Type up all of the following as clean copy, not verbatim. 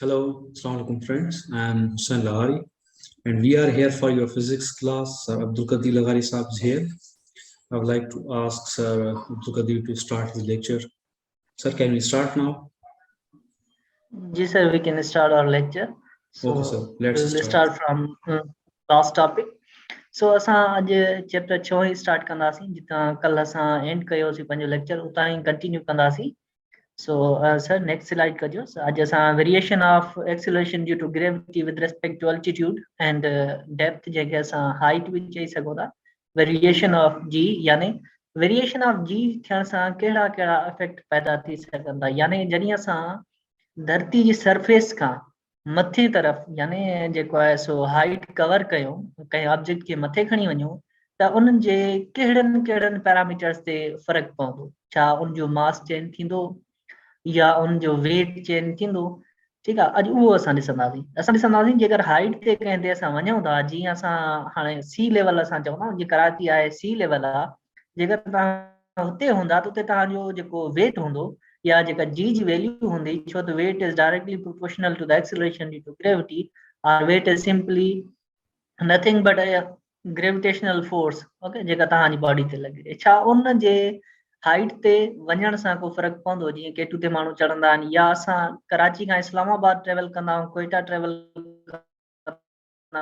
Hello, Assalamu alaikum friends. I'm Hussain Lahari and we are here for your physics class. Sir Abdul Qadir Lahari Saab is here. I would like to ask Sir Abdul Qadir to start his lecture. Sir, can we start now? Yes, sir, we can start our lecture. So Okay, sir. Let's we will start. start from last topic. So असां अॼु chapter 6 ही start कंदासीं जितां कल असां and कयोसीं पंहिंजो lecture उतां ई कंटिन्यू कंदासीं. So sir, next slide कजो. अॼु असां variation of acceleration due to gravity with respect to altitude and depth जंहिंखे असां हाइट बि चई सघूं था. वेरिएशन ऑफ जी यानी वेरिएशन ऑफ जी थियण सां कहिड़ा कहिड़ा इफेक्ट पैदा थी सघनि था, यानी जॾहिं असां धरती जी सरफेस खां मथे तरफ़ यानी जेको आहे सो हाइट कवर कयूं कंहिं ऑब्जेक्ट खे मथे खणी वञूं त उन्हनि जे कहिड़नि कहिड़नि पैरामीटर्स ते फ़र्क़ु पवंदो. छा उनजो मास चेंज थींदो या उनजो वेट चेंज थींदो. ठीकु आहे, अॼु उहो असां ॾिसंदासीं. जेकर हाइट ते कंहिं ते असां वञूं था, जीअं असां हाणे सी लेवल असां चऊं था, जीअं कराची आहे सी लेवल आहे, जेकर तव्हां हुते हूंदा त उते तव्हांजो जेको वेट हूंदो या जेका जी जी वैल्यू हूंदी, छो त weight is directly proportional to the acceleration due to gravity, और weight is simply nothing but gravitational force, okay, जेका तव्हांजी बॉडी ते लॻे. छा उन जे हाइट ते वञण सां को फ़र्क़ु पवंदो? जीअं केटू ते माण्हू चढ़ंदा आहिनि या असां कराची खां इस्लामाबाद ट्रेवल कंदा आहियूं, कोयटा ट्रेवल कंदा,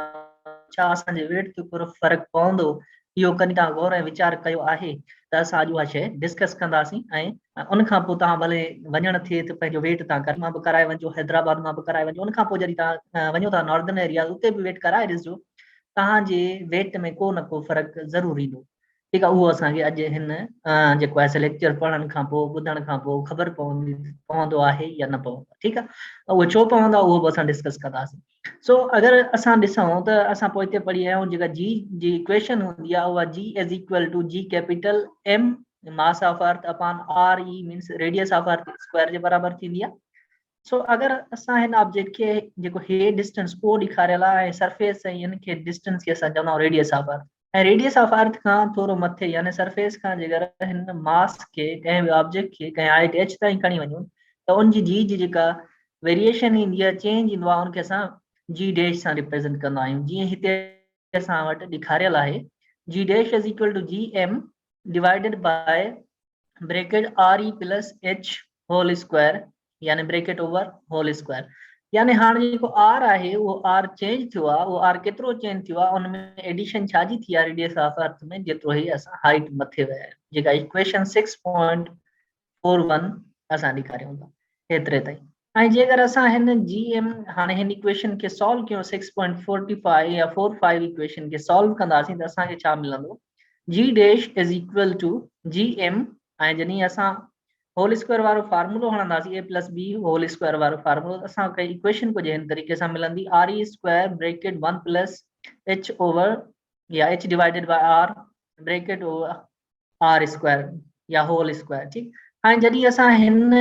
छा असांजे वेट ते को फ़र्क़ु पवंदो? इहो कॾहिं तव्हां गौर ऐं वीचार कयो आहे? त असां अॼु उहा शइ डिस्कस कंदासीं ऐं उन खां पोइ तव्हां भले वञणु थिए त पंहिंजो वेट तव्हां घर मां बि कराए वञो, हैदराबाद मां बि कराए वञो. उन खां पोइ जॾहिं तव्हां वञो था नॉर्दर्न एरिया, उते बि वेट कराए ॾिसजो, तव्हांजे वेट में को न को फ़र्क़ु ज़रूर ईंदो. ठीकु आहे, उहो असांखे अॼु हिन जेको आहे लेक्चर पढ़ण खां पोइ ॿुधण खां पोइ ख़बर पवंदो आहे या न पवंदो. ठीकु आहे, उहो छो पवंदो आहे उहो बि असां डिस्कस कंदासीं. सो अगरि असां ॾिसूं त असां पोइ हिते पढ़ी आहियूं जेका जी जी इक्वेशन हूंदी आहे उहा g is equal to G capital M mass of earth upon R E means radius of earth square जे बराबरि थींदी आहे. सो अगरि असां हिन ऑब्जेक्ट खे जेको हे डिस्टेंस ओ ॾेखारियल आहे ऐं सरफेस ऐं हिन खे डिस्टेंस खे असां चवंदा आहियूं रेडियस ऑफ अर्थ, ऐं रेडियस ऑफ अर्थ खां थोरो मथे यानी सरफेस खां जेकर हिन मास खे कंहिं बि ऑब्जेक्ट खे कंहिं हाइट एच ताईं खणी वञूं त उनजी जी जी जेका वेरिएशन ईंदी आहे, चेंज ईंदो आहे, उनखे असां जी डैश सां रिप्रेज़ेंट कंदा आहियूं. जीअं हिते असां वटि ॾेखारियल आहे, g dash is equal to G M divided by bracket R E plus H whole square यानी ब्रैकेट ओवर होल स्क्वायर. यानी हाणे जेको आर आहे उहो आर चेंज थियो आहे. उहो आर केतिरो चेंज थियो आहे, उनमें एडिशन छाजी थी आहे रेडियस ऑफ अर्थ में, जेतिरो ई असां हाइट मथे विया आहियूं, जेका इक्वेशन 6.41 असां ॾेखारियूं था एतिरे ताईं. ऐं जेकर असां हिन जी एम हाणे हिन इक्वेशन खे सॉल्व कयूं 6.45 या 45 इक्वेशन खे सॉल्व कंदासीं त असांखे छा मिलंदो? G dash is equal to G M, ऐं जॾहिं असां होल स्क्वायर वारो फार्मूलो हणंदासीं A plus B whole square वारो फार्मूलो, असां कई इक्वेशन कुछ हिन तरीक़े सां मिलंदी, R E square bracket 1 plus H over या H divided by R bracket over R square या होल स्क्वायर. ठीक, ऐं जॾहिं असां हिन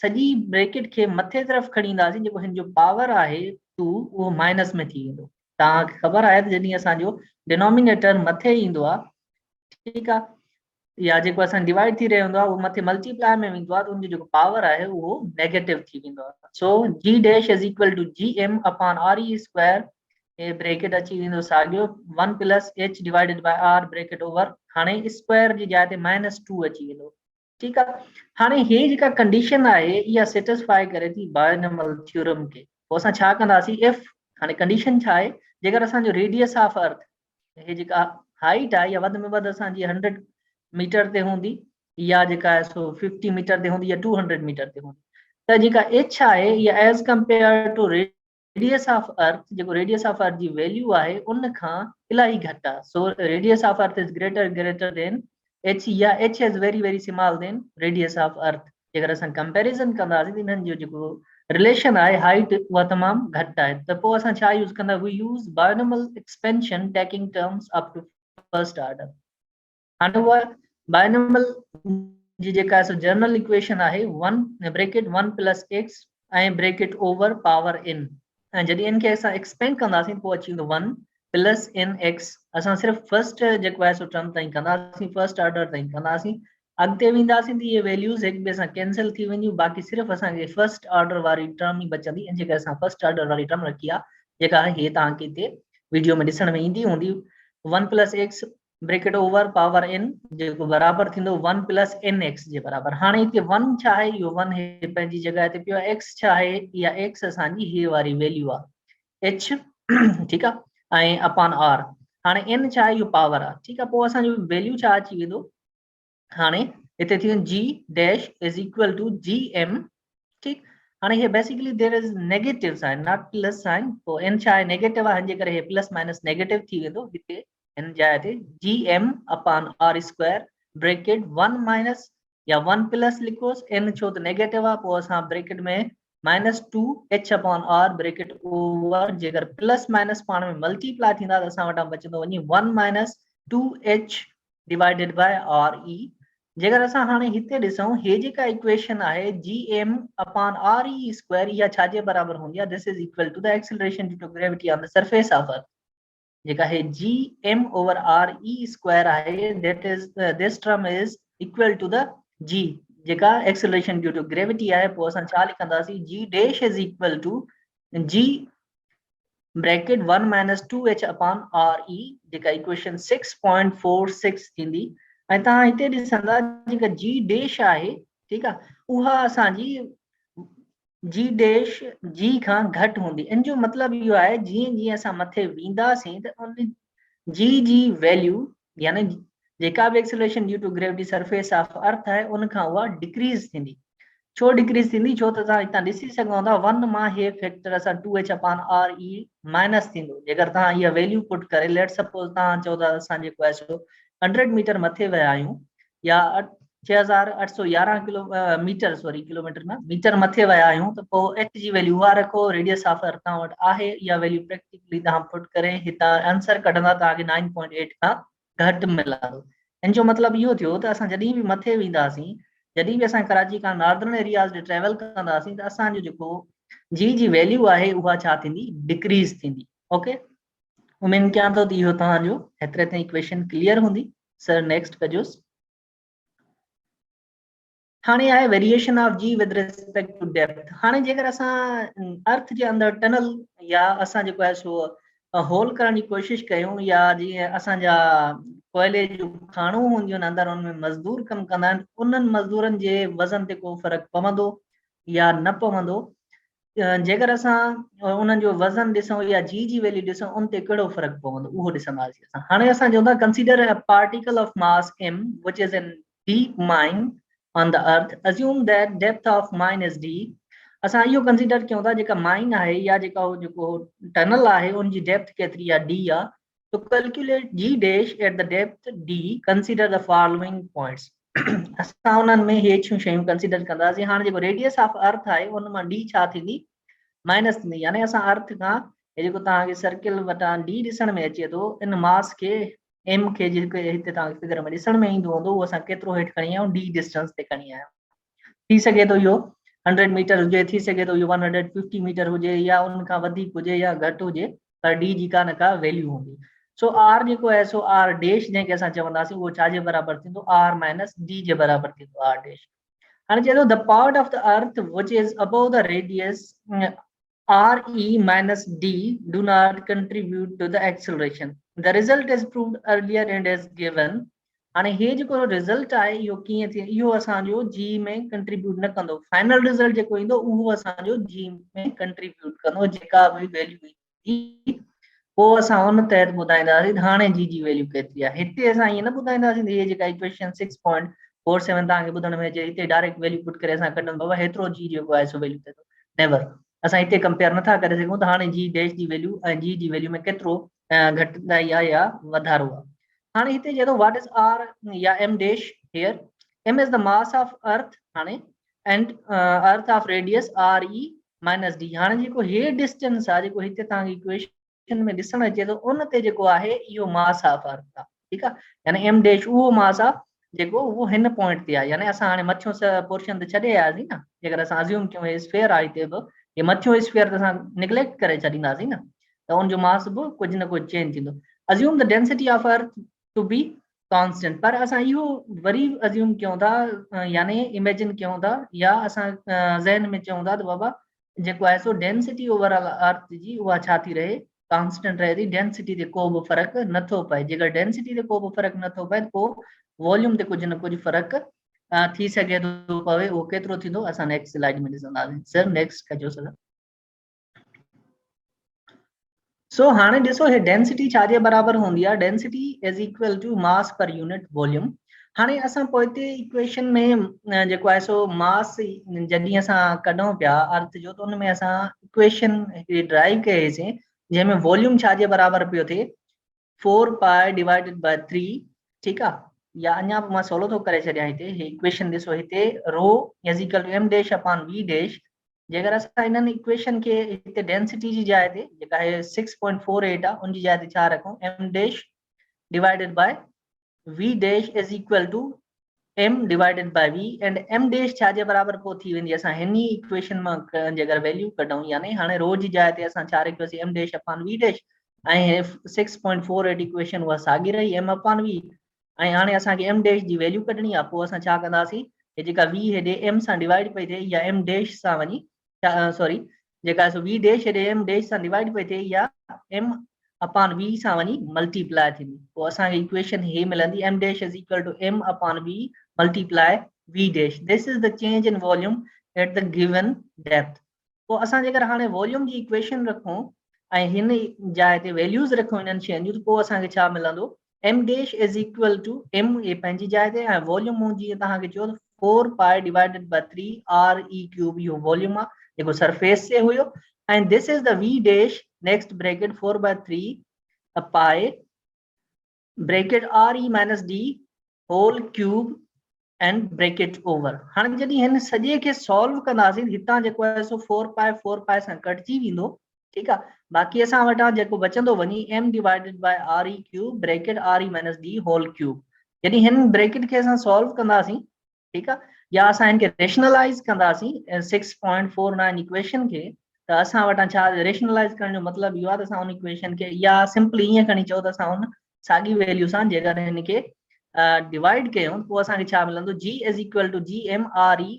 सॼी ब्रैकेट खे मथे तरफ़ खणी ईंदासीं, जेको हिन जो पावर आहे 2 उहो माइनस में थी वेंदो. तव्हांखे ख़बर आहे त जॾहिं असांजो डिनोमिनेटर मथे ईंदो आहे, ठीकु आहे, या जेको असां डिवाइड थी रहियो हूंदो आहे उहो मथे मल्टीप्लाई में वेंदो आहे त उनजो जेको पावर आहे उहो नेगेटिव थी वेंदो आहे. So g dash is equal to G M upon R E square, ए ब्रैकेट अची वेंदो साॻियो 1 plus H divided by R bracket over, हाणे स्क्वायर जी जाइ ते -2 अची वेंदो. ठीकु आहे, हाणे हे जेका कंडीशन आहे इहा सेटिस्फाई करे थी बायनॉर्मल थ्योरम खे. पोइ असां छा कंदासीं, इफ हाणे कंडीशन छा आहे, जेकर असांजो रेडियस ऑफ अर्थ हे जेका हाइट आहे या वधि में वधि असांजी 100 मीटर ते हूंदी या जेका आहे सो 50 मीटर ते हूंदी या 200 मीटर ते हूंदी, त जेका एच आहे इहा as compare to radius of earth, जेको रेडियस ऑफ अर्थ जी वैल्यू आहे उन खां इलाही घटि आहे. So radius of earth is greater than H, या H is very very small than radius of earth. जेकर असां कंपेरिजन कंदासीं त हिननि जो जेको रिलेशन आहे हाइट उहा तमामु घटि आहे. त पोइ असां छा यूज़ कंदा, we use binomial expansion taking terms up to first order. हाणे उहा बायनॉर्मल जी जेका आहे सो जनरल इक्वेशन आहे 1 ब्रैकेट 1 प्लस एक्स ऐं ब्रैकेट ओवर पावर इन, ऐं जॾहिं इनखे असां एक्सपेंड कंदासीं पोइ अची वेंदो 1 प्लस इन एक्स. असां सिर्फ़ु फर्स्ट जेको आहे सो टर्म ताईं कंदासीं, फर्स्ट ऑर्डर ताईं कंदासीं, अॻिते वेंदासीं त इहे वैल्यूज़ हिक ॿिए सां कैंसिल थी वेंदियूं बाक़ी सिर्फ़ु असांखे फर्स्ट ऑर्डर वारी टर्म ई बचंदी ऐं जेका असां फर्स्ट ऑर्डर वारी टर्म रखी आहे जेका हे तव्हांखे हिते वीडियो में ॾिसण में ईंदी हूंदी 1 + x bracket over power n जेको बराबर थींदो 1 + nx जे बराबर। हाणे हिते 1 छा आहे इहो 1 हे पंहिंजी जॻह ते पियो x छा आहे इहा x असांजी हे वारी वैल्यू आहे h ठीकु आहे ऐं अपॉन r। हाणे n छा आहे इहो पावर आहे ठीकु आहे। पोइ असांजो वैल्यू छा अची वेंदो हाणे हिते थी वेंदो g dash is equal to gm ठीकु। हाणे हे basically there is negative sign not plus sign. पोइ n छा आहे नेगेटिव आहे हिन जे करे हे प्लस माइनस नेगेटिव थी वेंदो हिते इन जाइ ते gm upon r square bracket 1 minus या 1 प्लस लिखोस n छो त नेगेटिव आहे पोइ असां ब्रैकेट में -2h upon r bracket over जेकर प्लस माइनस पाण में मल्टीप्लाई थींदा त असां वटां बचंदो वञी 1 - 2h डिवाइडेड बाय re। जेकर असां हाणे हिते ॾिसूं हे जेका इक्वेशन आहे gm अपॉन re स्क्वायर या छाजे बराबर हूंदी आहे this is equal to the acceleration due to gravity on the surface of earth जेका है gm ओवर re स्क्वायर आहे that is this term is equal to the g जेका acceleration due to gravity आहे पोइ असां छा लिखंदासीं g dash is equal to g bracket 1 - 2h upon re जेका इक्वेशन 6.46 थींदी ऐं तव्हां हिते ॾिसंदा जेका g डैश आहे ठीकु आहे उहा असांजी g डैश g खां घटि हूंदी। इन जो मतिलबु इहो आहे जीअं जीअं असां मथे वेंदासीं त उन g जी वैल्यू यानी जेका बि acceleration due to gravity surface of earth आहे उन खां उहा डिक्रीज थींदी। छो डिक्रीज थींदी छो त तव्हां हितां ॾिसी सघो था 1 मां हे फैक्टर असां 2h अपॉन re माइनस थींदो जेकर तव्हां इहा वैल्यू पुट करे लेट सपोज तव्हां चओ था असां जेको आहे सो 100 मीटर मथे विया आहियूं या 6811 मीटर सॉरी किलोमीटर में मीटर मथे विया आहियूं त पोइ h जी वैल्यू उहा रखो रेडियस ऑफ अर्थ तव्हां वटि आहे इहा वैल्यू प्रैक्टिकली तव्हां पुट करे हितां आंसर कढंदा तव्हांखे 9.8 खां घटि मिलंदो। इन जो मतिलबु इहो थियो त असां जॾहिं बि मथे वेंदासीं जॾहिं बि असां कराची खां नॉर्दर्न एरियाज़ ॾे ट्रेवल कंदासीं त असांजो जेको जी जी वैल्यू आहे उहा छा थींदी डिक्रीज थींदी। ओके उमेद कयां थो त इहो तव्हांजो हेतिरे ताईं इक्वेशन क्लियर हूंदी। सर नेक्स्ट कजोसि। हाणे आहे variation of g with respect to depth. हाणे जेकर असां अर्थ जे अंदरि टनल या असां जेको आहे सो होल करण जी कोशिशि कयूं या जीअं असांजा कोयले जूं खाणूं हूंदियूं आहिनि अंदरि उनमें मज़दूर कमु कंदा आहिनि उन्हनि मज़दूरनि जे वज़न ते को फ़र्क़ु पवंदो या न पवंदो। जेकर असां उन्हनि जो वज़न ॾिसूं या जी वैल्यू ॾिसूं उन ते कहिड़ो फ़र्क़ु पवंदो उहो ॾिसंदासीं असां। हाणे असां चवंदा consider a particle of mass m which is in deep माइन on the earth assume that depth of mine is d। असां इहो कंसीडर कयूं था जेका माइन आहे या जेको टनल आहे उनजी डेप्थ केतिरी आहे d आहे तो calculate g dash at the depth d consider the following points. असां उन्हनि में हे शयूं कंसीडर कंदासीं। हाणे जेको रेडियस ऑफ अर्थ आहे उन मां d छा थींदी माइनस थींदी यानी असां अर्थ खां जेको तव्हांखे सर्किल वटां d ॾिसण में अचे थो इन मास खे m खे जेके हिते तव्हांखे फिगर में ॾिसण में ईंदो हूंदो उहो असां केतिरो हेठि खणी आहियूं d डिस्टेंस ते खणी आहियूं। थी सघे थो इहो 100 मीटर हुजे थी सघे थो इहो 150 मीटर हुजे या उन खां वधीक हुजे या घटि हुजे पर d जी का न का वैल्यू हूंदी। सो r जेको आहे सो r डैश जंहिंखे असां चवंदासीं उहो छाजे बराबरि थींदो r माइनस d जे बराबरि थींदो r डैश। हाणे चए थो the part of the earth which is above the radius re minus d do not contribute to the acceleration. The result is proved earlier and is given। हाणे हे जेको result आहे इहो कीअं थिए इहो असांजो जी में कंट्रीब्यूट न कंदो। फाइनल रिज़ल्ट जेको ईंदो उहो असांजो जी में कंट्रीब्यूट कंदो जेका बि वैल्यू ईंदी पोइ असां उन तहत ॿुधाईंदासीं हाणे जी वैल्यू केतिरी आहे। हिते असां ईअं न ॿुधाईंदासीं हे जेका इक्वेशन 6.47 तव्हांखे ॿुधण में अचे हिते डायरेक्ट वैल्यू पुट करे असां कढूं बाबा हेतिरो जी जेको आहे सो वैल्यू थिए थो नेवर। असां हिते कंपेयर नथा करे सघूं त हाणे जी डैश जी वैल्यू ऐं जी वैल्यू में केतिरो घटिताई आहे या वधारो आहे। हाणे हिते चए थो व्हाट इज आर या m dash here m is the mass of earth हाणे and earth of radius re minus d। हाणे जेको हे डिस्टेंस आहे जेको हिते तव्हांखे इक्वेशन में ॾिसण अचे थो उन ते जेको आहे इहो मास ऑफ अर्थ आहे ठीकु आहे यानी m डैश उहो मास आहे जेको उहो हिन पॉइंट ते आहे यानी असां हाणे मथियों पोर्शन ते छॾे आयासीं न जेकर असां अज्यूम कयूं हे स्फेयर आहे हिते बि ये मथियों स्फीयर त असां निगलेक्ट करे छॾींदासीं न त उनजो मास बि कुझु न कुझु चेंज थींदो। assume the density of earth to be constant, पर असां इहो वरी अज्यूम कयूं था, यानी इमेजिन कयूं था, या असां ज़हन में चऊं था त बाबा जेको आहे सो डेंसिटी ओवरऑल अर्थ जी उहा छा थी रहे, कांस्टेंट रहे थी, डेंसिटी ते को बि फ़र्क़ु नथो पए। जेकर डेंसिटी ते को बि फ़र्क़ु नथो पए त पोइ वॉल्यूम ते कुझु न कुझु फ़र्क़ु थी सघे थो पवे। उहो केतिरो थींदो असां नेक्स्ट स्लाइड में ॾिसंदासीं। सर नेक्स्ट कजो सर। सो हाणे ॾिसो हे डेंसिटी छाजे बराबर हूंदी आहे, density is equal to mass per unit volume. हाणे असां पोइते इक्वेशन में जेको आहे सो मास जॾहिं असां कढूं पिया अर्थ जो, त उन में असां इक्वेशन ड्राइव कईसीं जंहिंमें वॉल्यूम छाजे बराबर पियो थिए, 4 पाई डिवाइडेड बाय 3, ठीकु आहे। या अञा मां सवलो थो करे छॾियां, हिते हे इक्वेशन ॾिसो, हिते rho is equal to m dash upon v dash. जेकर असां इन्हनि इक्वेशन के हिते डेंसिटी जी जाइ ते जेका आहे 6.48 आहे, उन जी जाइ ते छा रखूं, m dash divided by v dash is equal to m divided by v, and m dash छाजे बराबर पोइ थी वेंदी असां हिन इक्वेशन मां जेकर वैल्यू कढूं, यानी हाणे रो जी जाइ ते असां छा रखियोसीं, m dash upon v dash, ऐं 6.48 इक्वेशन उहा साॻी रही m अपॉन v। ऐं हाणे असांखे m डैश जी वैल्यू कढणी आहे, पोइ असां छा कंदासीं, हे जेका v हेॾे m सां डिवाइड पई थिए, या m डैश सां वञी सॉरी जेका v डैश हेॾे m डैश सां डिवाइड पई थिए, या m अपॉन v सां वञी मल्टीप्लाई थींदी। पोइ असांखे इक्वेशन हे मिलंदी, m dash is equal to m upon v multiply v dash. This is the change in volume at the given depth. पोइ असां जेकर हाणे वॉल्यूम जी इक्वेशन रखूं ऐं हिन जाइ ते वैल्यूज़ रखूं इन्हनि शयुनि जूं, त पोइ असांखे छा मिलंदो, m dash is equal to m ये पंहिंजी जाइ ते, ऐं वॉल्यूम जीअं तव्हांखे चयो 4 pi divided by 3 re cube इहो वॉल्यूम आहे जेको सरफेस से हुयो। And this is the v dash, next bracket 4 बाय 3 pi bracket re minus d whole cube and bracket over. हाणे जॾहिं हिन सॼे खे सॉल्व कंदासीं, हितां जेको आहे सो 4 पाई सां कटिजी वेंदो, ठीकु आहे। बाक़ी असां वटां जेको बचंदो वञी m divided by re cube bracket re minus d whole cube. जॾहिं हिन ब्रैकेट खे असां सॉल्व कंदासीं, ठीकु आहे, या असां हिनखे रेशनलाइज कंदासीं 6.49 इक्वेशन खे, त असां वटां छा रेशनलाइज करण जो मतिलबु इहो आहे त असां उन इक्वेशन खे, या सिंपली ईअं खणी चओ त असां उन साॻी वैल्यू सां जेकर हिनखे डिवाइड कयूं, पोइ असांखे छा मिलंदो, g is equal to G m re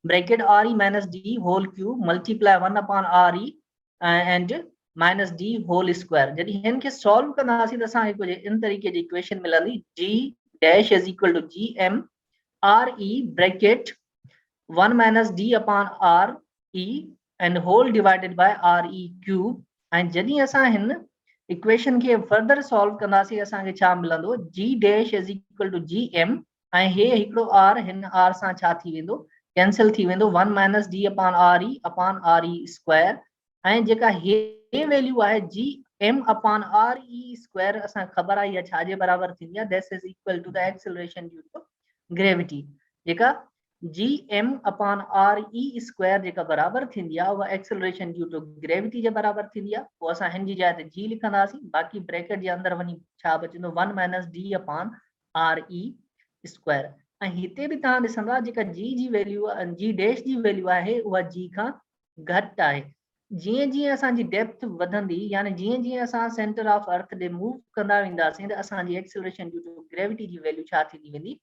bracket re minus d whole cube multiply 1 upon re and minus d whole square. जॾहिं हिन खे सॉल्व कंदासीं त असांखे कुझु इन तरीक़े जी इक्वेशन मिलंदी, g dash is equal to G m re bracket 1 minus d upon re and whole divided by re cube. ऐं जॾहिं असां हिन इक्वेशन के फर्दर सॉल्व कंदासीं, असांखे छा मिलंदो, g dash is equal to G m, ऐं हे हिकिड़ो r हिन r सां छा थी वेंदो, कैंसिल थी वेंदो, 1 minus d upon re square. ऐं जेका हे वैल्यू आहे G m upon re square, असांखे ख़बर आहे इहा छाजे बराबर थींदी आहे, this is equal to the acceleration due to gravity. जेका G m upon re square जेका बराबर थींदी आहे, उहा एक्सेलरेशन ड्यू टू ग्रेविटी जे बराबर थींदी आहे। पोइ असां हिन जी जाइ ते g लिखंदासीं, बाक़ी ब्रैकेट जे अंदरि वञी छा बचंदो, 1 minus d upon re square. ऐं हिते बि तव्हां ॾिसंदा जेका g जी वैल्यू आहे, g डैश जी वैल्यू आहे, उहा g खां घटि आहे। जीअं जीअं असांजी डेप्थ वधंदी, यानी जीअं जीअं असां सेंटर ऑफ अर्थ ॾे मूव कंदा वेंदासीं, त असांजी acceleration due to gravity G value छा थींदी वेंदी,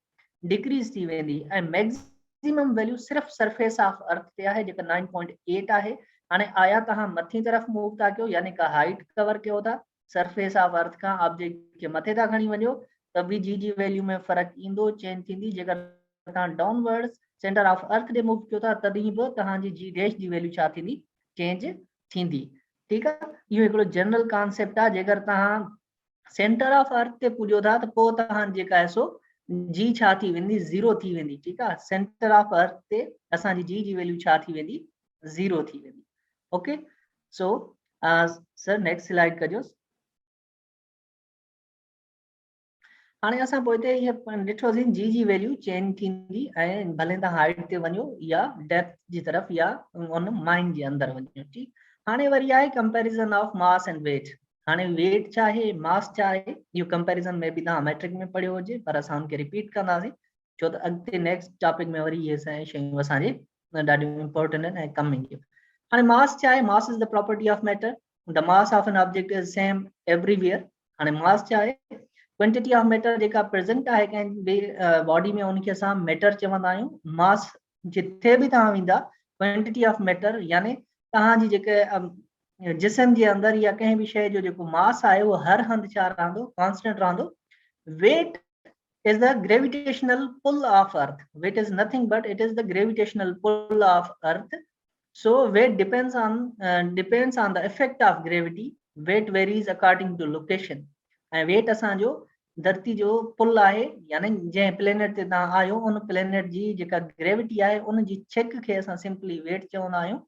डिक्रीज थी वेंदी। ऐं मैक्सिमम वैल्यू सिर्फ सरफेस ऑफ अर्थ ते आहे जेका 9.8 आहे। हाणे आया तव्हां मथी तरफ मूव था कयो, यानी का हाइट कवर कयो था सरफेस ऑफ अर्थ खां ऑब्जेक्ट खे मथे था खणी वञो, त बि जी वैल्यू में फर्क़ु ईंदो, चेंज थींदी। जेकर तव्हां डाउनवर्ड्स सेंटर ऑफ अर्थ ॾे मूव कयो था, तॾहिं बि तव्हांजी जी डैश जी वैल्यू छा थींदी, चेंज थींदी, ठीकु आहे। इहो हिकिड़ो जनरल कॉन्सेप्ट आहे। जेकर तव्हां सेंटर ऑफ अर्थ ते पुॼो था, त पोइ तव्हां जेका आहे सो जी छा थी वेंदी, ज़ीरो थी वेंदी, ठीकु आहे। सेंटर ऑफ अर्थ ते असांजी जी जी वैल्यू छा थी वेंदी, ज़ीरो थी वेंदी। Okay, so sir next slide कजो। हाणे असां पोइते इहे ॾिठोसीं जी जी वैल्यू चेंज थींदी, ऐं भले तव्हां हाइट ते वञो या डेप्थ जी तरफ़ या उन माइंड जे अंदरि वञो, ठीकु। हाणे वरी आहे comparison of mass and weight. हाणे वेट छा आहे, मास छा आहे, इहो कंपैरिजन में बि तव्हां मैट्रिक में पढ़ियो हुजे, पर असां हुनखे रिपीट कंदासीं, छो त अॻिते नेक्स्ट टॉपिक में वरी इहे शयूं असांजे ॾाढियूं इंपॉर्टेंट आहिनि ऐं कमु ईंदियूं। हाणे मास छा आहे, mass is the property of matter, the mass of an object is same everywhere. हाणे मास छा आहे, क्वांटिटी ऑफ मैटर जेका प्रेजेंट है कंहिं बॉडी में उनखे असां मैटर चवंदा आहियूं। मास जिथे भी तव्हां वेंदा क्वांटिटी ऑफ मैटर यानी तव्हांजी जेके जिस्म जे अंदर या कंहिं भी शइ जो जेको मास आहे उहो हर हंधि छा रहंदो, कांस्टेंट रहंदो। Weight is the gravitational pull of earth. Weight is nothing but it is the gravitational pull of earth. So weight depends on the effect of gravity. Weight varies according to location. And weight असांजो धरती जो पुल आहे, यानी जंहिं planet ते तव्हां आहियो उन प्लेनेट जी जेका ग्रेविटी आहे उन जी छिक खे असां सिंपली वेट चवंदा आहियूं।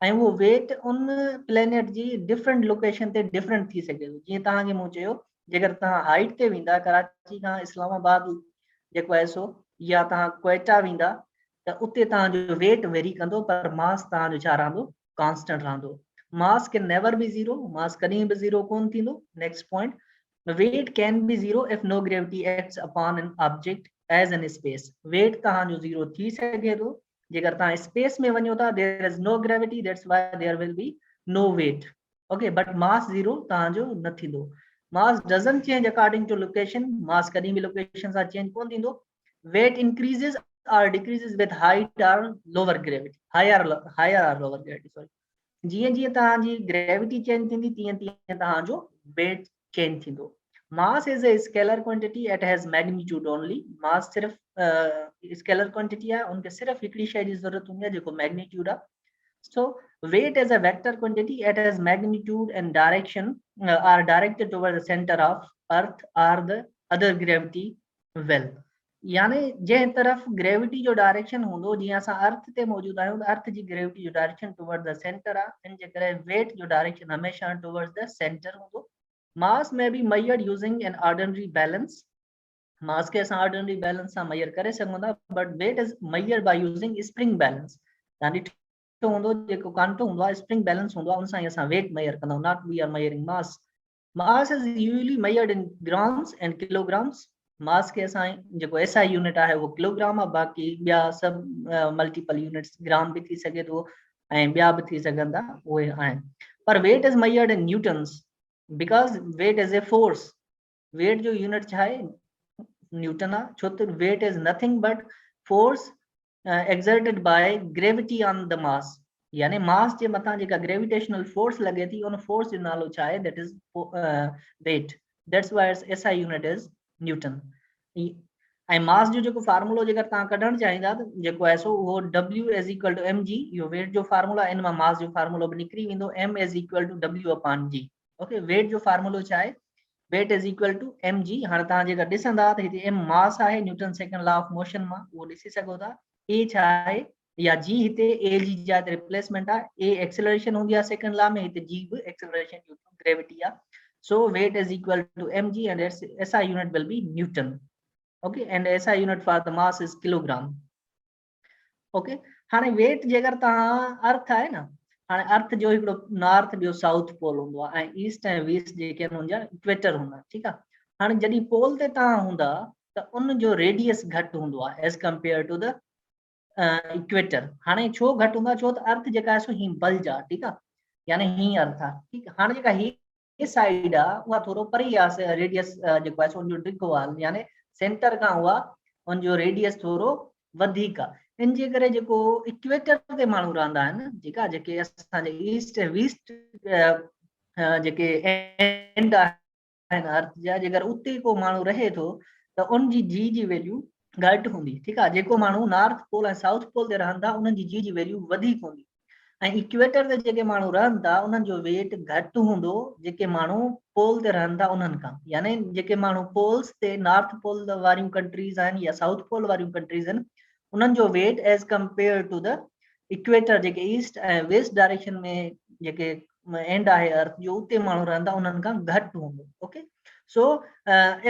ऐं उहो वेट उन प्लेनेट जी डिफरेंट लोकेशन ते डिफरेंट थी सघे थो। जीअं तव्हांखे मूं चयो जेकर तव्हां हाइट ते वेंदा कराची खां इस्लामाबाद जेको आहे सो, या तव्हां क्वेटा वेंदा त उते तव्हांजो वेट वेरी कंदो, पर मास तव्हांजो छा रहंदो, कांस्टेंट रहंदो। Mass can never be zero, mass कॾहिं बि ज़ीरो कोन थींदो। Next point, weight can be zero if no gravity acts upon an object as in space. weight तव्हांजो ज़ीरो थी सघे थो जेकर तव्हां स्पेस में वञो था, there is no gravity, that's why there will be no weight. okay, but mass zero तव्हांजो न थींदो। mass doesn't change according to location. mass कॾहिं बि लोकेशन सां चेंज कोन थींदो। weight increases or decreases with height or lower gravity, higher or lower gravity, sorry. जीअं जीअं तव्हांजी ग्रेविटी चेंज थींदी तीअं तीअं तव्हांजो वेट चेंज थींदो। mass is a scalar quantity, it has magnitude only. mass सिर्फ स्केलर क्वांटिटी आहे, उनखे सिर्फ हिकिड़ी शइ जी ज़रूरत हूंदी आहे जेको मैग्नीट्यूड आहे। so weight is a vector quantity, it has magnitude and direction are directed toward the center of earth or the other gravity well. यानी जंहिं तरफ़ ग्रेविटी जो डायरेक्शन हूंदो, जीअं असां अर्थ ते मौजूद आहियूं त अर्थ जी ग्रेविटी जो डायरेक्शन टुवर्ड द सेंटर आहे, इन जे करे वेट जो डायरेक्शन हमेशह टुवर्ड्स द सेंटर हूंदो। mass may be measured using an ordinary balance. mass के असां ordinary balance सां measure करे सघूं था, but weight is measured by using spring balance. यानी तो हूंदो जेको कांटो हूंदो आहे, स्प्रिंग बैलेंस हूंदो आहे, उन सां ई असां वेट मेजर कंदा आहियूं, not we are measuring mass. Mass is usually measured in grams and kilograms. Mass के असां जेको एसआई यूनिट आहे वो किलोग्राम आहे, बाक़ी ॿिया सभु मल्टीपल यूनिट्स ग्राम बि थी सघे थो ऐं ॿिया बि थी सघनि था, उहे आहिनि। पर weight is measured in newtons because weight is a force. Weight जो यूनिट छा आहे, न्यूटन आहे, छो त weight is nothing but force exerted by gravity on the mass. यानी मास जे मथां जेका ग्रेविटेशनल फोर्स लगे थी उन फोर्स जो नालो छा आहे, that is weight. That's why SI unit is newton. ऐं मास जो जेको फार्मूलो जेकर तव्हां कढण चाहींदा त जेको आहे सो उहो W is equal to mg, इहो वेट जो फार्मूला, इन मां मास जो फार्मूलो बि निकिरी वेंदो, m is equal to W upon g। Okay, weight जो फार्मूलो छा आहे, weight is equal to mg। हाणे तव्हां जेका ॾिसंदा त हिते m मास आहे, Newton second law of motion मां उहो ॾिसी सघो था। ए छा आहे या जी हिते ए जी जाइ ते रिप्लेसमेंट आहे, ए एक्सेलरेशन हूंदी आहे सेकंड लॉ में, हिते जी बि एक्सेलरेशन ड्यू टू ग्रेविटी आहे। So weight is equal to mg and SI unit will be newton. Okay, and SI unit for the mass is kilogram. Okay, हाणे वेट जेकर तव्हां अर्थ आहे न, हाणे अर्थ जो हिकिड़ो नॉर्थ ॿियो साउथ पोल हूंदो आहे ऐं ईस्ट ऐं वेस्ट जेके आहिनि उनजा इक्वेटर हूंदा आहिनि, ठीकु आहे। हाणे जॾहिं पोल ते तव्हां हूंदा त उन जो रेडियस घटि हूंदो आहे as compare to the equator. हाणे छो घटि हूंदा, छो त अर्थ जेका आहे सो हीअं बल्ज आहे, ठीकु आहे, यानी हीअं अर्थ आहे, ठीकु आहे। हाणे जेका हीअ साइड आहे उहा थोरो परे आहे, रेडियस जेको आहे सो उनजो डिघो आहे, यानी सेंटर खां उहा उनजो रेडियस थोरो वधीक आहे। इन जे करे जेको इक्वेटर ते माण्हू रहंदा आहिनि, जेके असांजे ईस्ट ऐं वेस्ट जेके एंड आहिनि अर्थ जा, जेकर उते को माण्हू रहे थो त उनजी जी वैल्यू घटि हूंदी, ठीकु आहे। जेको माण्हू नॉर्थ पोल ऐं साउथ पोल ते रहंदा उन्हनि जी जी वैल्यू वधीक हूंदी, ऐं इक्वेटर ते जेके माण्हू रहनि था उन्हनि जो वेट घटि हूंदो जेके माण्हू पोल ते रहनि था उन्हनि खां। यानी जेके माण्हू पोल्स ते नॉर्थ पोल वारियूं कंट्रीज़ आहिनि या साउथ पोल वारियूं कंट्रीज़ आहिनि, उन्हनि जो weight as compare to the equator जेके ईस्ट ऐं वेस्ट डायरेक्शन में जेके एंड आहे अर्थ जो, उते माण्हू रहंदा उन्हनि खां घटि हूंदो। Okay, so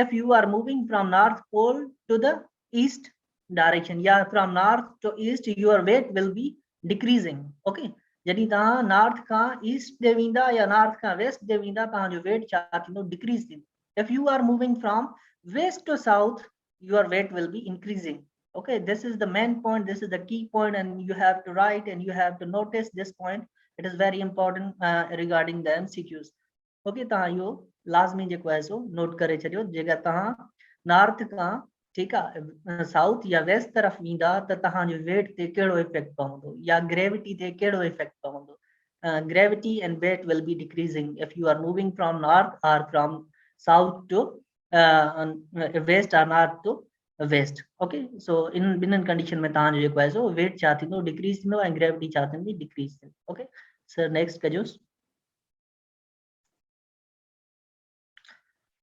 if you are moving from north pole to the east direction या from north to east, your weight will be decreasing. Okay, जॾहिं तव्हां नॉर्थ खां ईस्ट ॾे वेंदा या नॉर्थ खां वेस्ट ॾे वेंदा, तव्हांजो वेट छा थींदो, डिक्रीज थींदो। If you are moving from west to south, your weight will be increasing. Okay, this is the main point, this is the key point, and you have to write and you have to notice this point. It is very important regarding the MCQs. Okay तव्हां इहो लाज़मी जेको आहे so note करे छॾियो जेका तव्हां north खां ठीक है साउथ या वेस्ट तरफ ईंदा त तव्हांजो वेट ते कहिड़ो इफेक्ट पवंदो या ग्रेविटी ते कहिड़ो इफेक्ट पवंदो gravity and weight will be decreasing if you are moving from north or from south to west or north to west. Okay, so in ॿिन्हिनि कंडीशन में तव्हांजो जेको आहे सो वेट छा थींदो डिक्रीज थींदो ऐं ग्रेविटी छा थींदी डिक्रीज थींदी. ओके सर नेक्स्ट कजोसि.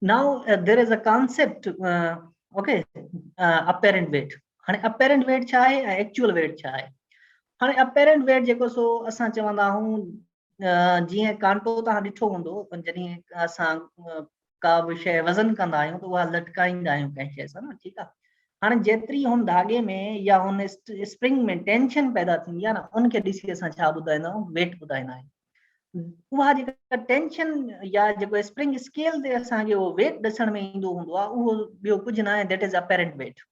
Now there is a concept okay apparent weight. हाणे apparent weight छा आहे ऐं actual weight छा आहे. हाणे apparent weight जेको सो असां चवंदा आहियूं जीअं कांटो तव्हां ॾिठो हूंदो जॾहिं असां का बि शइ वज़न कंदा आहियूं त उहा लटकाईंदा आहियूं कंहिं शइ सां न ठीकु आहे. हाणे जेतिरी हुन धागे में या हुन स्प्रिंग में टेंशन पैदा थींदी आहे न उनखे ॾिसी असां छा ॿुधाईंदा आहियूं वेट ॿुधाईंदा आहियूं. उहा जेका टेंशन या जेको स्प्रिंग स्केल ते असांखे उहो वेट ॾिसण में ईंदो हूंदो आहे उहो ॿियो कुझु न आहे that is apparent weight.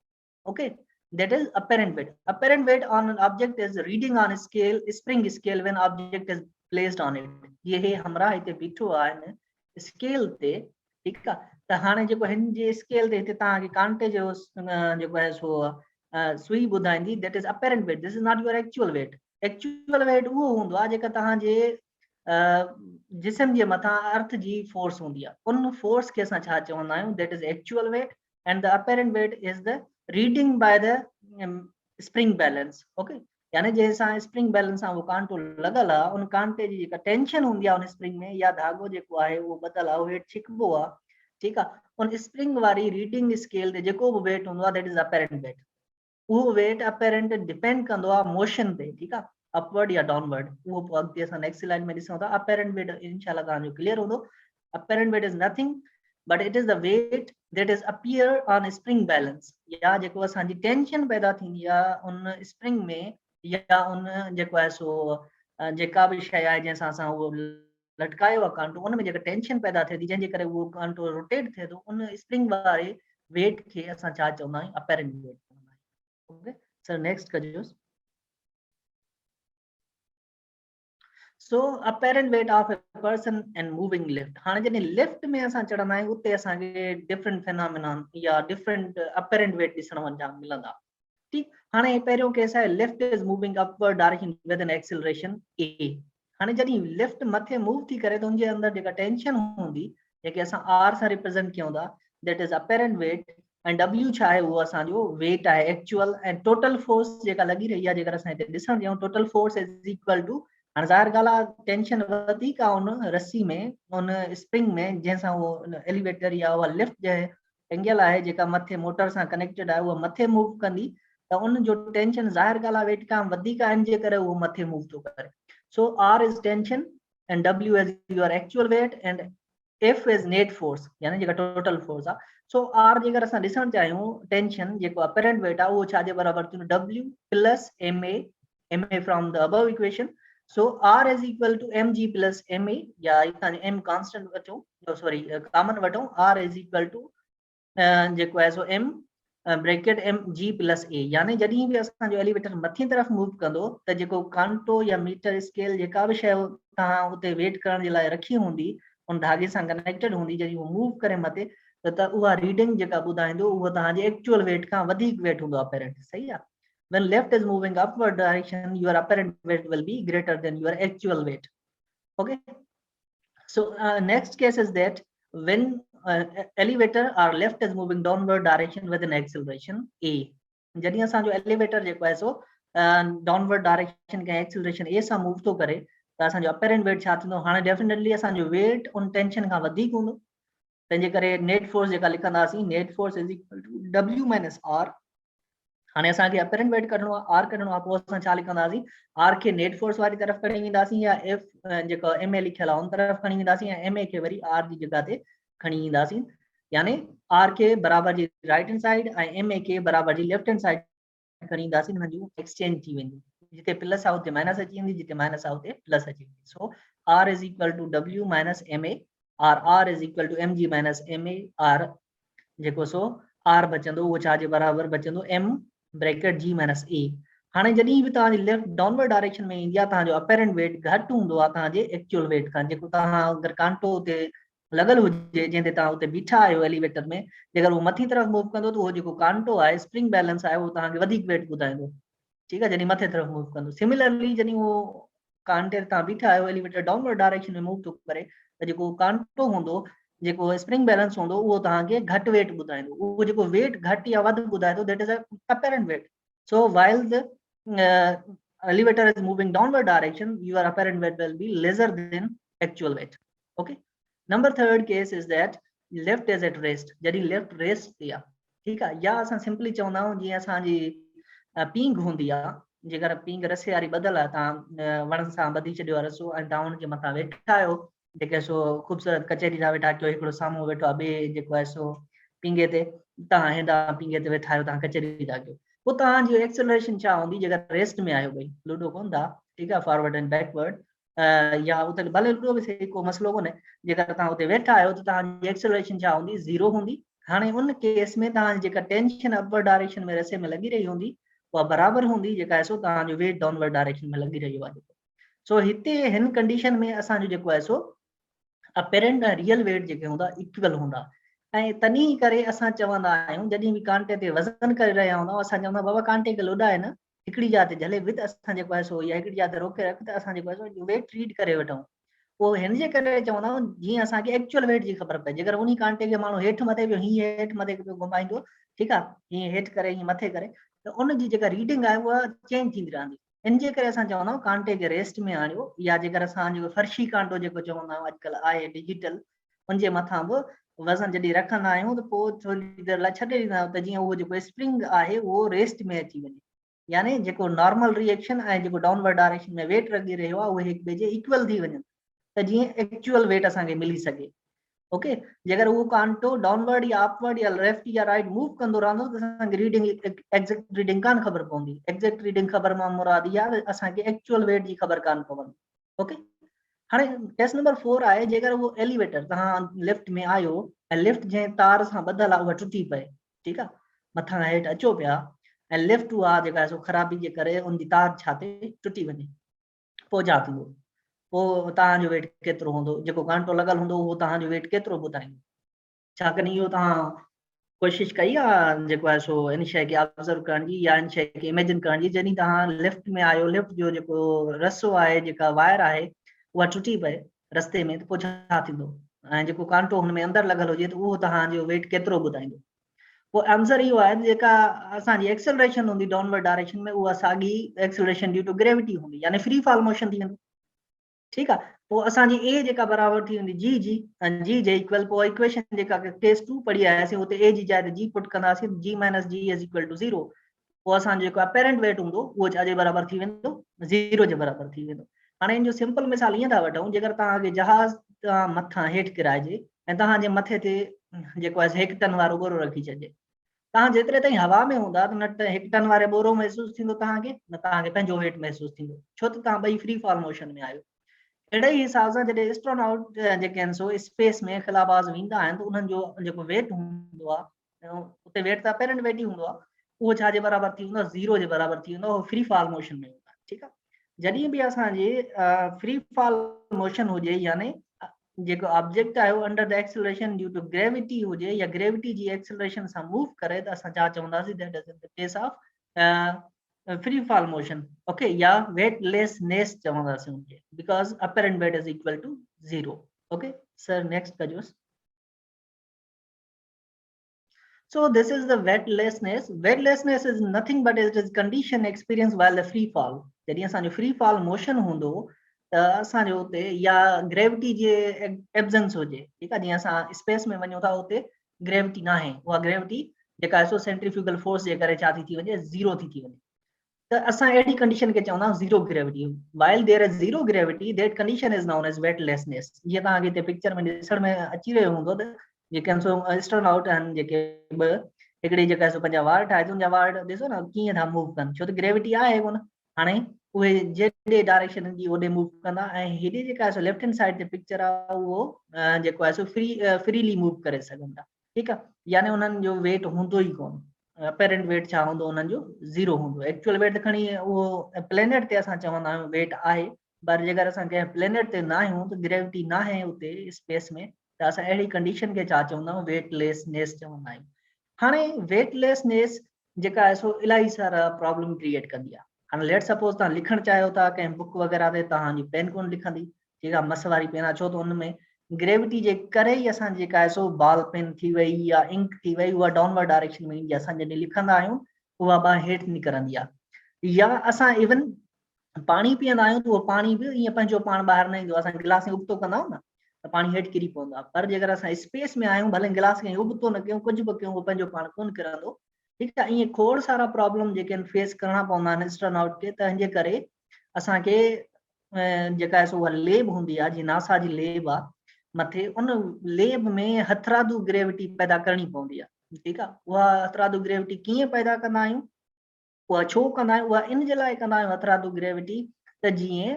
Okay that is apparent weight. Apparent weight on an object is reading on a scale, spring scale when object is placed on it. ये है हमरा इते बीठो आहे न स्केल ते ठीक है त हाणे जेको हिन जे स्केल ते हिते तव्हांखे कांटे जो जेको आहे सो सुई ॿुधाईंदी that is apparent weight. This is not your actual weight. Actual weight उहो हूंदो आहे जेका तव्हांजे जिस्म जे मथां अर्थ जी फोर्स हूंदी आहे उन फोर्स खे असां छा चवंदा आहियूं that is actual weight and the apparent weight is the reading by the spring balance. Okay यानी जैसा स्प्रिंग बैलेंस सां वो कांटो लगल आहे उन कांटे जी जेका टेंशन हूंदी आहे उन स्प्रिंग में या धागो जेको आहे वो बदल आहे वेट छिकबो आहे ठीक आहे उन स्प्रिंग वारी रीडिंग स्केल ते जेको बि वेट हूंदो आहे दैट इज अपैरेंट वेट. उहो वेट अपैरेंट डिपेंड कंदो आहे मोशन ते ठीक आहे अपवर्ड या डाउनवर्ड. वो अॻिते असां नेक्स्ट स्लाइड में ॾिसूं था. अपैरेंट वेट इंशाल्लाह तव्हांजो क्लियर हूंदो. Apparent weight is nothing but it is the weight that is appear on a spring balance. या जेको असांजी टेंशन पैदा थींदी आहे उन स्प्रिंग में या उन जेको आहे सो जेका बि शइ आहे जंहिंसां असां उहो लटकायो आहे कांटो उन में जेका टेंशन पैदा थिए थी जंहिंजे करे उहो कांटो रोटेट थिए थो उन स्प्रिंग वारे वेट खे असां छा चवंदा आहियूं अपैरेंट वेट चवंदा आहियूं. ओके सर नेक्स्ट कजोसि. So apparent weight of a person and moving lift. हाणे जॾहिं लिफ्ट में असां चढ़ंदा आहियूं उते असांखे डिफरेंट फिनोमिना या डिफरेंट अपैरेंट वेट ॾिसण वञा मिलंदा. ठीक हाणे पहिरियों केस आहे lift is moving upward direction with an acceleration a. हाणे जॾहिं लिफ्ट मथे मूव थी करे त उनजे अंदर जेका टेंशन हूंदी जेके असां r सां रिप्रेजेंट कयूं था दैट इज अपैरेंट वेट ऐं w छा आहे उहो असांजो वेट आहे एक्चुअल ऐं टोटल फोर्स जेका लॻी रही आहे जेकर असां हिते ॾिसण ॾियूं total force is equal to हाणे ज़ाहिर ॻाल्हि आहे टेंशन वधीक आहे उन रस्सी में उन स्प्रिंग में जंहिंसां उहो एलिवेटर या उहा लिफ्ट जे एंगल आहे जेका मथे मोटर सां कनेक्टेड आहे उहा मथे मूव कंदी त उन जो टेंशन ज़ाहिर ॻाल्हि आहे वेट खां वधीक आहिनि जे करे उहो मथे मूव थो करे. So r is tension and w is your actual weight and f is net force यानी जेका टोटल फोर्स आहे. सो r जेकर असां ॾिसण चाहियूं टेंशन जेको अपैरेंट वेट आहे उहो छाजे बराबरि थींदो w plus ma from the above equation. So r is equal to mg plus ma या इतां m कांस्टेंट वठो सॉरी कॉमन वठो r is equal to जेको आहे सो m bracket mg plus a यानी जॾहिं बि असांजो एलिवेटर मथी तरफ मूव कंदो त जेको कांटो या मीटर स्केल जेका बि शइ तव्हां उते वेट करण जे लाइ रखी हूंदी उन धागे सां कनेक्टेड हूंदी जॾहिं उहो मूव करे मथे त उहा रीडिंग जेका ॿुधाईंदो उहो तव्हांजे एक्चुअल वेट खां वधीक वेट हूंदो अपैरेंट. सही आहे. When left is moving upward direction, your apparent weight will be greater than your actual weight. Okay. So next case is that when elevator or left is moving downward direction with an acceleration a. जॾहिं असांजो elevator जेको आहे सो downward direction के acceleration a सां move थो करे त असांजो अपैरेंट वेट छा थींदो. हाणे डेफिनेटली असांजो वेट उन टेंशन खां वधीक हूंदो तंहिंजे करे नेट फोर्स जेका लिखंदासीं net force is equal to w minus r. हाणे असांखे अपैरेंट वेट कढणो आहे आर कढणो आहे पोइ असां छा लिखंदासीं आर खे नेट फोर्स वारी तरफ़ खणी वेंदासीं या एफ जेको एम ए लिखियल आहे उन तरफ़ खणी वेंदासीं ऐं एम ए खे वरी आर जी जॻह ते खणी ईंदासीं यानी आर खे बराबरि जी राइट हैंड साइड ऐं एम ए खे बराबरि जी लेफ्ट हैंड साइड खणी ईंदासीं. हिन जूं एक्सचेंज थी वेंदी जिते प्लस आहे उते माइनस अची वेंदी जिते माइनस आहे उते प्लस अची वेंदी. So R is equal to W minus M A R is equal to M G minus M A R जेको सो आर बचंदो उहो छा जे बराबरि बचंदो M bracket g minus a. हाणे जॾहिं बि तव्हांजी लेफ्ट डाउनवर्ड डायरेक्शन में ईंदी आहे तव्हांजो अपेरेंट वेट घटि हूंदो आहे तव्हांजे एक्चुअल वेट खां जेको तव्हां अगरि कांटो उते लॻल हुजे जंहिं ते तव्हां उते बीठा आहियो एलिवेटर में जेकर उहो मथी तरफ़ मूव कंदो त उहो जेको कांटो आहे स्प्रिंग बैलेंस आहे उहो तव्हांखे वधीक वेट ॿुधाईंदो ठीकु आहे जॾहिं मथे तरफ़ मूव कंदो सिमिलरली जॾहिं उहो कांटे ते तव्हां बीठा आहियो एलिवेटर डाउनवर्ड डायरेक्शन में मूव थो करे त जेको कांटो हूंदो जेको स्प्रिंग बैलेंस हूंदो उहो तव्हांखे घटि वेट ॿुधाईंदो उहो जेको वेट घटि या वधि ॿुधाए थो that is apparent weight so while the elevator is moving downward direction your apparent weight will be lesser than actual weight okay number third case is that left is at rest जॾहिं left rest ते आहे ठीकु आहे या असां simply चवंदा आहियूं जीअं असांजी पींग हूंदी आहे जेकर पींग रसे वारी ॿधल आहे तव्हां वणनि सां ॿधी छॾियो आहे रसो ऐं तव्हां हुनजे मथां वेठा आहियो जेके सो ख़ूबसूरत कचहरी जा वेठा कयो हिकिड़ो साम्हूं वेठो आहे ॿिए जेको आहे सो पींगे ते तव्हां हेॾा पींगे ते वेठा आहियो तव्हां कचहरी था कयो पोइ तव्हांजी एक्सेलरेशन छा हूंदी जेकर रेस्ट में आहियो भई लूडो कोन था ठीकु आहे फॉरवर्ड एंड बैकवर्ड या उते भले लूडो बि सही को मसलो कोन्हे जेकर तव्हां उते वेठा आहियो त तव्हांजी एक्सेलरेशन छा हूंदी ज़ीरो हूंदी हाणे उन केस में तव्हांजी जेका टेंशन अपवर्ड डायरेक्शन में रसे में लॻी रही हूंदी उहा बराबरि हूंदी जेका आहे सो तव्हांजो वेट डाउनवर्ड डायरेक्शन में लॻी रहियो आहे सो हिते हिन कंडीशन में असांजो जेको आहे सो अपेरेंट ऐं रियल वेट जेके हूंदा इक्वल हूंदा ऐं तॾहिं करे असां चवंदा आहियूं जॾहिं बि कांटे ते वज़न करे रहिया हूंदा असां चवंदा बाबा कांटे खे लोॾाए न हिकिड़ी जाइ ते झले विध असां जेको आहे सो या हिकिड़ी जाइ ते रोके रख त असां जेको आहे सो वेट रीड करे वठूं पोइ हिन जे करे चवंदा आहियूं जीअं असांखे एक्चुअल वेट जी ख़बर पए जेकर उन कांटे खे माण्हू हेठि मथे पियो हीअं हेठि मथे पियो घुमाईंदो ठीकु आहे हीअं हेठि करे हीअं मथे करे त उनजी जेका रीडिंग आहे उहा चेंज थींदी रहंदी इन जे करे असां चवंदा आहियूं कांटे खे रेस्ट में आणियो या जेकर असांजो फर्शी कांटो जेको चवंदा आहियूं अॼुकल्ह आहे डिजिटल उनजे मथां बि वज़न जॾहिं रखंदा आहियूं त पोइ थोरी देरि लाइ छॾे ॾींदा आहियूं त जीअं उहो जेको स्प्रिंग आहे उहो रेस्ट में अची वञे यानी जेको नॉर्मल रिएक्शन ऐं जेको डाउनवर्ड डायरेक्शन में वेट लॻी रहियो आहे उहे हिक ॿिए जे इक्वल थी वञनि त जीअं एक्चुअल वेट असांखे मिली सघे ओके जेकर उहो कांटो डाउनवर्ड या अपवर्ड या लेफ्ट या राइट मूव कंदो रहंदो त असांखे रीडिंग एक्ज़ैक्ट रीडिंग कान ख़बर पवंदी एक्ज़ैक्ट रीडिंग ख़बर मां मुराद इहा आहे असांखे एक्चुअल वेट जी ख़बर कान पवंदी ओके हाणे टेस्ट नंबर 4 आहे जेकर उहो एलिवेटर तव्हां लिफ्ट में आयो ऐं लिफ्ट जंहिं तार सां ॿधल आहे उहा टुटी पए ठीकु आहे मथां हेठि अचो पिया ऐं लिफ्ट उहा जेका आहे सो ख़राबी जे करे उनजी तार छा ते टुटी वञे पोइ छा थींदो पोइ तव्हांजो वेट केतिरो हूंदो जेको कांटो लॻल हूंदो उहो तव्हांजो वेट केतिरो ॿुधाईंदो छाकाणि इहो तव्हां कोशिशि कई आहे जेको आहे सो इन शइ खे ऑब्ज़र्व करण जी या इन शइ खे इमेजिन करण जी जॾहिं तव्हां लिफ्ट में आहियो लिफ्ट जो जेको रसो आहे जेका वायर आहे उहा टुटी पए रस्ते में त पोइ छा थींदो ऐं जेको कांटो हुन में अंदरि लॻल हुजे त उहो तव्हांजो वेट केतिरो ॿुधाईंदो पोइ आंसर इहो आहे जेका असांजी एक्सेलरेशन हूंदी डाउनवर्ड डायरेक्शन में उहा साॻी एक्सेलरेशन ड्यू टू ग्रेविटी हूंदी यानी फ्री फॉल मोशन थी वेंदो ठीकु आहे पोइ असांजी ए जेका बराबरि थी वेंदी जी ऐं जी जे इक्वल पोइ इक्वेशन जेका केस 2 पढ़ी आयासीं हुते ए जी जाइ ते जी पुट कंदासीं g minus g is equal to 0 पोइ असांजो जेको अपेरेंट वेट हूंदो उहो छाजे बराबरि थी वेंदो 0 जे बराबरि थी वेंदो हाणे इन जो सिंपल मिसाल ईअं था वठूं जेकर तव्हांखे जहाज़ मथां हेठि किराइजे ऐं तव्हांजे मथे ते जेको आहे 1 टन वारो बोरो रखी छॾिजे तव्हां जेतिरे ताईं हवा में हूंदा त न 1 टन वारे बोरो महसूसु थींदो तव्हांखे न तव्हांखे पंहिंजो वेट महसूसु थींदो छो त तव्हां ॿई फ्री फॉल मोशन में आहियो अहिड़े ई हिसाब सां जॾहिं एस्ट्रोनॉट जेके आहिनि सो स्पेस में ख़िलाबाज़ वेंदा आहिनि त उन्हनि जो जेको वेट हूंदो आहे उते वेट त अपेरेंट वेट ई हूंदो आहे उहो छाजे बराबरि थी वेंदो आहे 0 जे बराबरि थी वेंदो आहे उहो फ्री फॉल मोशन में हूंदा आहे ठीकु आहे जॾहिं बि असांजे फ्री फॉल मोशन हुजे यानी जेको ऑब्जेक्ट आहे उहो under the acceleration due to gravity हुजे या ग्रेविटी जी एक्सेलरेशन सां मूव करे त असां छा चवंदासीं that is in the case of free fall motion okay या वेटलेसनेस चवंदासीं उनखे because apparent weight is equal to 0 okay sir next कजोस so this is the weightlessness is nothing but it is condition experienced while the free fall जॾहिं असांजो free fall motion हूंदो त असांजो उते या ग्रेविटी जे एब्सेंस हुजे ठीकु आहे जीअं असां स्पेस में वञूं था उते ग्रेविटी न आहे उहा ग्रेविटी जेका आहे सो सेंट्रीफ्यूगल फोर्स जे करे छा थी वञे 0 थी वञे त असां अहिड़ी कंडीशन खे चवंदा आहियूं 0 gravity while there is 0 gravity that condition is known as weightlessness जीअं तव्हांखे हिते पिक्चर में ॾिसण में अची रहियो हूंदो त जेके आहिनि सो एस्ट्रोनॉट आहिनि जेके हिकिड़ी जेका सो पंहिंजा वार ठाहे उनजा वार ॾिसो न कीअं था मूव कनि छो त ग्रेविटी आहे कोन हाणे उहे जेॾे डायरेक्शन जी ओॾे मूव कंदा ऐं हेॾे जेका आहे सो लेफ्ट हैंड साइड ते पिक्चर आहे उहो जेको आहे सो फ्रीली मूव करे सघनि था ठीकु आहे यानी उन्हनि जो वेट हूंदो ई कोन अपेरेंट वेट छा हूंदो उन्हनि जो 0 हूंदो। एक्चुअल वेट खणी उहो प्लेनेट ते असां चवंदा आहियूं वेट आहे, पर जेकर असां कंहिं प्लेनेट ते न आहियूं त ग्रेविटी न आहे उते स्पेस में, त असां अहिड़ी कंडीशन खे छा चवंदा आहियूं, वेटलेसनेस चवंदा आहियूं। हाणे वेटलेसनेस जेका आहे सो इलाही सारा प्रॉब्लम क्रिएट कंदी आहे। हाणे लेट सपोज तव्हां लिखणु चाहियो था कंहिं बुक वग़ैरह ते, तव्हांजी पेन कोन लिखंदी, ठीकु आहे, मस वारी पेन आहे, छो त उनमें ग्रेविटी जे करे ई असां जेका आहे सो बॉल पेन थी वई या इंक थी वई, उहा डाउनवर्ड डायरेक्शन में ईंदी आहे। असां जॾहिं लिखंदा आहियूं उहा ॿांह हेठि निकिरंदी आहे। या असां इवन पाणी पीअंदा आहियूं त उहो पाणी बि ईअं पंहिंजो पाण ॿाहिरि न ईंदो, असां गिलास में उबतो कंदा आहियूं न त पाणी हेठि किरी पवंदो आहे। पर जेकर असां स्पेस में आहियूं, भले गिलास खे उबतो न कयूं, कुझु बि कयूं, उहो पंहिंजो पाण कोन किरंदो, ठीकु आहे। ईअं खोड़ सारा प्रॉब्लम जेके आहिनि फेस करणा पवंदा आहिनि एस्ट्रोनॉट खे। तंहिंजे करे असांखे जेका आहे सो उहा लेब हूंदी आहे, जीअं नासा जी लेब आहे मथे, उन लेब में हथरादू ग्रेविटी पैदा करणी पवंदी आहे, ठीकु आहे। उहा हथरादू ग्रेविटी कीअं पैदा कंदा आहियूं, उहा छो कंदा आहियूं, उहा इन जे लाइ कंदा आहियूं हथरादू ग्रेविटी, त जीअं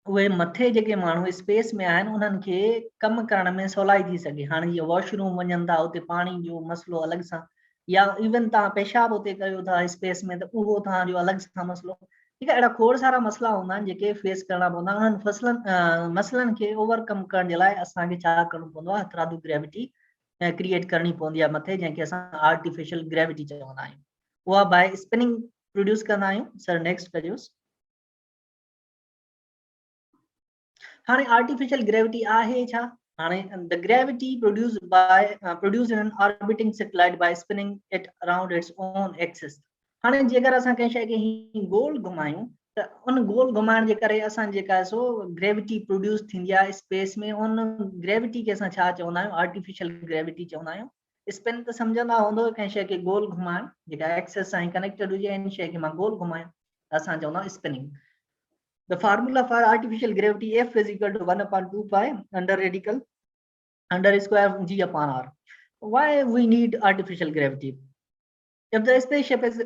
उहे मथे जेके माण्हू स्पेस में आहिनि उन्हनि खे कमु करण में सवलाई थी सघे। हाणे जीअं वॉशरूम वञनि था, उते पाणी जो मसलो अलॻि सां, या इवन तव्हां पेशाब उते कयो था स्पेस में, त उहो तव्हांजो अलॻि सां मसलो, ठीकु आहे। अहिड़ा खोड़ सारा मसला हूंदा आहिनि जेके फेस करणा पवंदा आहिनि। उन्हनि मसलनि खे ओवरकम करण जे लाइ असांखे छा करणो पवंदो आहे, हथरादू ग्रेविटी क्रिएट करणी पवंदी आहे मथे, जंहिंखे असां आर्टिफिशियल ग्रेविटी चवंदा आहियूं। उहा बाय स्पिनिंग प्रोड्यूस कंदा आहियूं। सर नेक्स्ट कजोसि। हाणे आर्टिफिशियल ग्रेविटी आहे छा? हाणे the gravity produced in an orbiting satellite by spinning it around its own axis। हाणे जेकर असां कंहिं शइ खे गोल घुमायूं त उन गोल घुमाइण जे करे असां जेका आहे सो ग्रेविटी प्रोड्यूस थींदी आहे स्पेस में। उन ग्रेविटी खे असां छा चवंदा आहियूं, आर्टिफिशियल ग्रेविटी चवंदा आहियूं। स्पिन त सम्झंदा हूंदो, कंहिं शइ खे गोल घुमाइण, जेका एक्सिस सां कनेक्टेड हुजे, इन शइ खे मां गोल घुमायां, असां चवंदा आहियूं spinning. The formula for artificial gravity F is equal to 1/2 pi under radical under square g upon r. Why we need artificial gravity? If the spaceship is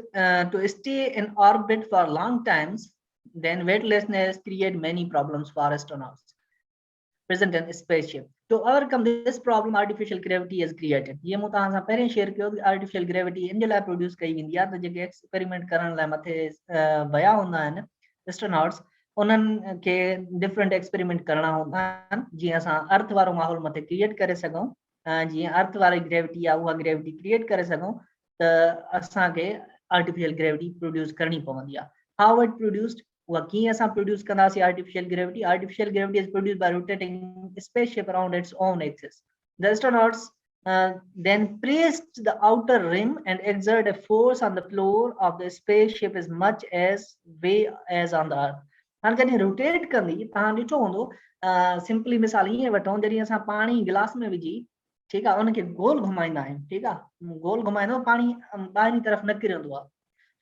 to stay in orbit for long times, then weightlessness create many problems for astronauts present in spaceship. To overcome this problem, artificial gravity is created. ये मूं तव्हां सां पहिरें share कयो कि artificial gravity इन जे लाइ produce कई वेंदी आहे त जेके एक्सपेरिमेंट करण लाइ मथे विया हूंदा आहिनि एस्ट्रोनॉट्स, उन्हनि खे डिफरेंट एक्सपेरिमेंट करणा हूंदा आहिनि, जीअं असां अर्थ वारो माहौल मथे क्रिएट करे सघूं। जीअं अर्थ वारी ग्रेविटी आहे उहा ग्रेविटी क्रिएट करे सघूं, त असांखे आर्टिफिशियल ग्रेविटी प्रोड्यूस करणी पवंदी आहे। हाउ इट प्रोड्यूस्ड, उहा कीअं असां प्रोड्यूस कंदासीं artificial gravity? Artificial gravity is produced by rotating spaceship around its own axis. The astronauts then pressed the outer rim and exert a force on the floor of the spaceship as much as way as on the earth। हाणे जॾहिं rotate कंदी, तव्हां ॾिठो हूंदो, simply मिसाल ईअं वठूं, जॾहिं असां पाणी गिलास में विझी, ठीकु आहे, उनखे गोल घुमाईंदा आहियूं, ठीकु आहे, गोल घुमाईंदो, पाणी ॿाहिरीं तरफ़ न किरंदो आहे।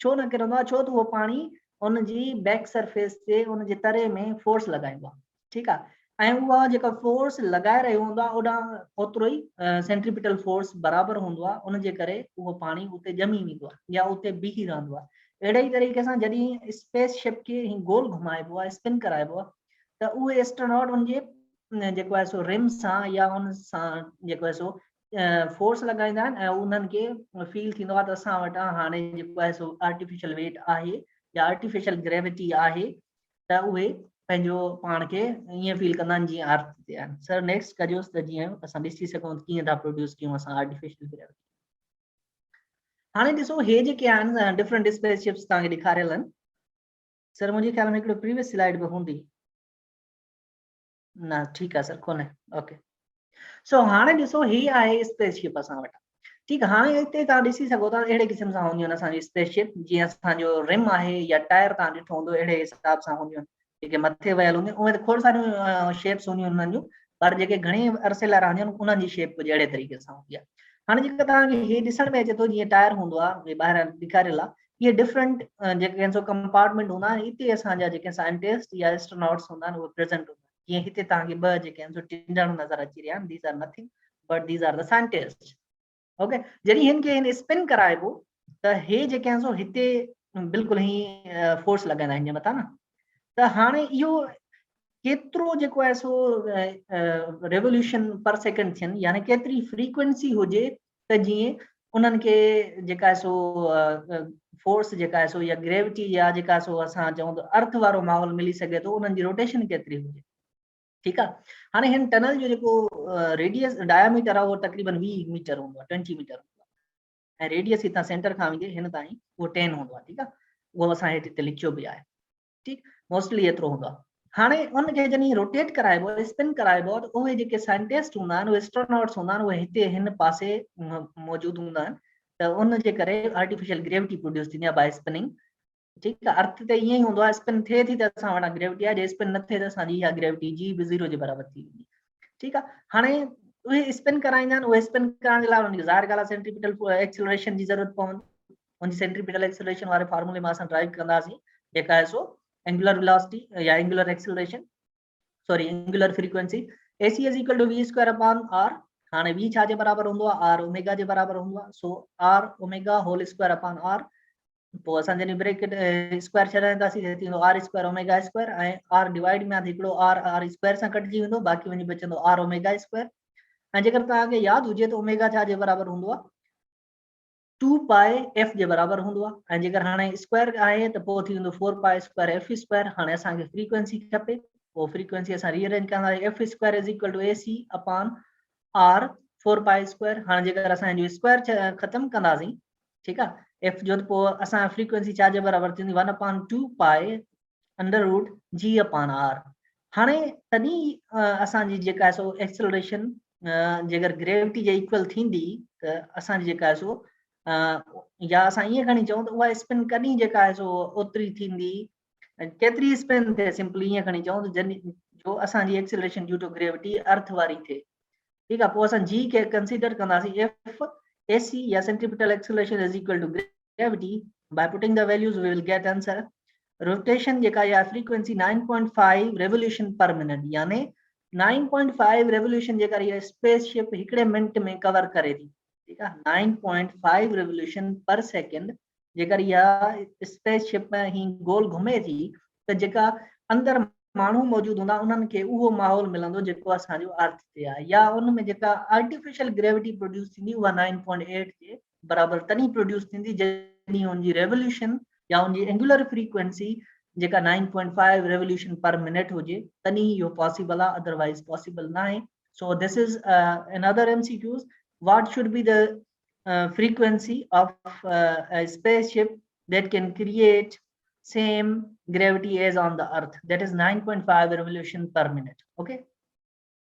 छो न किरंदो आहे? छो त उहो पाणी उनजी बैक सरफेस ते, उनजे तरे में फोर्स लॻाईंदो आहे, ठीकु आहे। ऐं उहा जेका फोर्स लॻाए रहियो हूंदो आहे, ओॾां ओतिरो ई सेंट्रीपिटल फोर्स बराबरि हूंदो आहे, उनजे करे उहो पाणी उते ॼमी वेंदो आहे या उते बीही रहंदो आहे। अहिड़े ई तरीक़े सां जॾहिं स्पेसशिप खे गोल घुमाइबो आहे, स्पिन कराइबो आहे, त उहे एस्ट्रोनॉट उनजे जेको आहे सो रिम सां या उन सां जेको आहे सो फोर्स लॻाईंदा आहिनि, ऐं उन्हनि खे फील थींदो आहे त असां वटां हाणे जेको आहे सो आर्टिफिशियल वेट आहे या आर्टिफिशियल ग्रेविटी आहे, त उहे पंहिंजो पाण खे ईअं फील कंदा आहिनि जीअं अर्थ ते आहिनि। सर नेक्स्ट कजोसि, त जीअं असां ॾिसी सघूं कीअं था प्रोड्यूस कयूं असां आर्टिफिशियल ग्रेविटी। हाणे ॾिसो, हे जेके आहिनि डिफरेंट स्पेसशिप्स तव्हांखे ॾेखारियल आहिनि। सर मुंहिंजे ख्याल में हिकिड़ो प्रीवियस स्लाइड बि हूंदी न, ठीकु आहे सर, कोन्हे, ओके। सो हाणे ॾिसो, ही आहे स्पेसशिप असां वटि, ठीकु आहे। हाणे हिते तव्हां ॾिसी सघो था, अहिड़े क़िस्म सां हूंदियूं आहिनि असांजी स्पेसशिप, जीअं असांजो रिम आहे या टायर तव्हां ॾिठो हूंदो, अहिड़े हिसाब सां हूंदियूं आहिनि, जेके मथे वियल हूंदियूं। उहे खोड़ सारियूं शेप्स हूंदियूं आहिनि उन्हनि जूं, पर जेके घणे अरसे लाइ रहंदियूं आहिनि उन्हनि जी शेप कुझु अहिड़े तरीक़े सां हूंदी आहे। हाणे जेका तव्हांखे हे ॾिसण में अचे थो, जीअं टायर हूंदो आहे, ॿाहिरां ॾेखारियल आहे, इहे डिफरेंट जेके आहिनि सो कंपार्टमेंट हूंदा आहिनि। हिते असांजा जेके साइंटिस्ट या एस्ट्रोनॉट्स हूंदा आहिनि उहे प्रेज़ेंट हूंदा आहिनि। जीअं हिते तव्हांखे ॿ जेके आहिनि सो टिंडण नज़र अची रहिया आहिनि, these are nothing but these are the scientist, okay. जॾहिं हिन खे हिन स्पिन कराइबो, त हे जेके आहिनि सो हिते बिल्कुलु ई फोर्स लॻाईंदा आहिनि मथां न। त हाणे इहो केतिरो जेको आहे सो रेवोल्यूशन पर सेकेंड थियनि, यानी केतिरी फ्रीक्वेंसी हुजे त जीअं उन्हनि खे जेका सो फोर्स जेका सो या ग्रेविटी या जेका सो असां चऊं त अर्थ वारो माहौल मिली सघे थो, उन्हनि जी रोटेशन केतिरी हुजे। ठीकु आहे। हाणे हिन टनल जो जेको रेडियस डायमीटर आहे उहो तक़रीबन 20 मीटर हूंदो आहे, 20 मीटर हूंदो आहे, ऐं रेडियस हितां सेंटर खां वञे हिन ताईं उहो 10 हूंदो आहे। ठीकु आहे, उहो असां हेठि हिते लिखियो बि आहे। ठीकु, मोस्टली एतिरो हूंदो आहे। हाणे उनखे जॾहिं रोटेट कराइबो, स्पिन कराइबो, त उहे जेके साइंटिस्ट हूंदा आहिनि, उहे एस्ट्रोनॉट्स हूंदा आहिनि, उहे हिते हिन पासे मौजूदु हूंदा आहिनि, त उन जे करे आर्टिफिशियल ग्रेविटी प्रोड्यूस थींदी आहे बाय स्पिनिंग। ठीकु आहे, अर्थ ते ईअं ई हूंदो आहे, स्पिन थिए थी त असां वटि ग्रेविटी आहे, जे स्पिन न थिए त असांजी इहा ग्रेविटी जी बि 0 जे बराबरि थी वेंदी। ठीकु आहे, हाणे उहे स्पिन कराईंदा आहिनि, उहे स्पिन कराइण जे लाइ उन्हनि खे ज़ाहिर ॻाल्हि आहे सेंट्रीपिटल एक्सीलरेशन जी ज़रूरत पवंदी। उन सेंट्रीपिटल एक्सीलरेशन वारे फार्मूले मां असां ड्राइव कंदासीं, जेका आहे सो एंगुलर वेलोसिटी या angular acceleration, sorry angular frequency, AC is equal to v square upon r। हाणे v छा जे बराबरि हूंदो आहे, r ओमेगा जे बराबरि हूंदो आहे। So r omega whole square upon r, पोइ असां जॾहिं ब्रैकेट स्क्वायर छॾाईंदासीं त थींदो r स्क्वायर ओमेगा स्क्वायर, ऐं r डिवाइड में हिकिड़ो r स्क्वायर सां कटिजी वेंदो, बाक़ी वञी बचंदो r ओमेगा स्क्वायर। ऐं जेकर तव्हांखे यादि हुजे त ओमेगा छा जे बराबरि हूंदो आहे, 2 पाए f जे बराबरि हूंदो आहे, ऐं जेकर हाणे स्क्वायर आहे त पोइ थी वेंदो 4 पाए स्क्वायर f स्क्वायर। हाणे असांखे फ्रीक्वेंसी खपे, पोइ फ्रीक्वेंसी असां रीअरेंज कंदासीं, f square is equal to AC upon r 4 पाए स्क्वायर। हाणे जेकर असां जो स्क्वायर ख़तम कंदासीं, ठीकु आहे, f जो, त पोइ असां फ्रीक्वेंसी छा जे बराबरि थींदी, 1/2 pi under root g upon r। हाणे तॾहिं असांजी जेका आहे सो एक्सेलरेशन जेकर ग्रेविटी जे इक्वल थींदी त असांजी जेका आहे सो या असां ईअं खणी चऊं त उहा स्पिन कॾहिं जेका आहे सो ओतिरी थींदी, केतिरी स्पिन थिए, सिंपली ईअं खणी चऊं त जॾहिं जो असांजी एक्सेलरेशन ड्यू टू ग्रेविटी अर्थ वारी थिए। ठीकु आहे, पोइ असां जी खे कंसीडर कंदासीं, एफ AC या centripetal acceleration is equal to gravity. By putting the values we will get answer. Rotation जेका या फ्रीक्वेंसी 9.5 रेवोल्यूशन पर मिनट, यानी 9.5 रेवोल्यूशन जेका इहा स्पेसशिप हिकिड़े मिनट में कवर करे थी। ठीकु आहे, 9.5 रेवोल्यूशन पर सेकेंड जेकर इहा स्पेसशिप में ही गोल घुमे थी, त जेका अंदरि माण्हू मौजूदु हूंदा उन्हनि खे उहो माहौल मिलंदो जेको असांजो अर्थ ते आहे, या उन में जेका आर्टिफिशियल ग्रेविटी प्रोड्यूस थींदी उहा 9.8 जे बराबरि तॾहिं प्रोड्यूस थींदी जॾहिं उनजी रेवोल्यूशन या उनजी एंगुलर फ्रीक्वेंसी जेका 9.5 रेवोल्यूशन पर मिनट हुजे, तॾहिं इहो पॉसिबल आहे, अदरवाइज पॉसिबल न आहे। So this is another MCQs, what should be the frequency of a spaceship that can create same gravity as on the earth, that is 9.5 revolution per minute। okay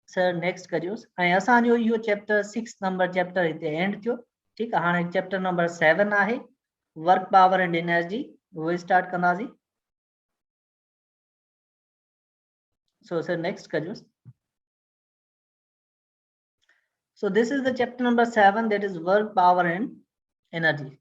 sir, next कजोस। ऐं असांजो इहो chapter 6 number chapter हिते end थियो। ठीकु आहे, हाणे chapter number 7 आहे वर्क पावर एंड एनर्जी, उहो स्टार्ट कंदासीं। सो सर नेक्स्ट कजोस। So this is the chapter number 7, that is work, power and energy।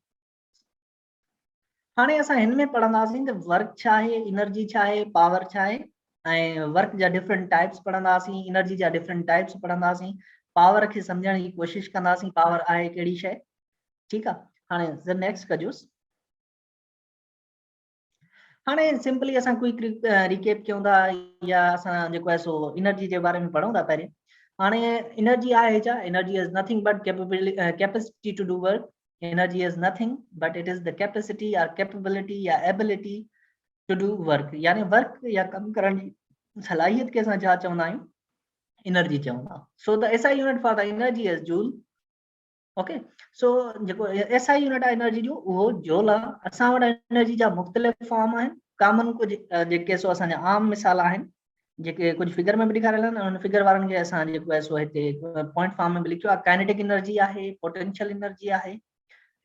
हाणे असां हिन में पढ़ंदासीं त वर्क छा आहे, एनर्जी छा आहे, पावर छा आहे, ऐं वर्क जा डिफरेंट टाइप्स पढ़ंदासीं, एनर्जी जा डिफरेंट टाइप्स पढ़ंदासीं, पावर खे सम्झण जी कोशिशि कंदासीं, पावर आहे कहिड़ी शइ। ठीकु आहे, हाणे सर नेक्स्ट कजोस। हाणे सिंपली असां क्विक रिकेप कयूं था, या असां जेको आहे सो एनर्जी जे बारे में पढ़ूं था पहिरियों। हाणे एनर्जी आहे छा, energy is nothing but capacity to do work. Energy is nothing but it is the capacity or capability या ability to do work, यानी वर्क या कम करण जी सलाहियत के असां छा चवंदा आहियूं, एनर्जी चवंदा। So the SI unit for the energy is joule. Okay, so जेको SI यूनिट आहे एनर्जी जो उहो जूल आहे। असां वटि एनर्जी जा मुख़्तलिफ़ फॉर्म आहिनि, कॉमन कुझु जेके सो असांजा आम मिसाल आहिनि, जेके कुझु फिगर में बि ॾेखारियल आहिनि, उन फिगर वारनि खे असां जेको आहे सो हिते पॉइंट फॉर्म में बि लिखियो आहे। काइनेटिक एनर्जी आहे, पोटेंशियल एनर्जी आहे,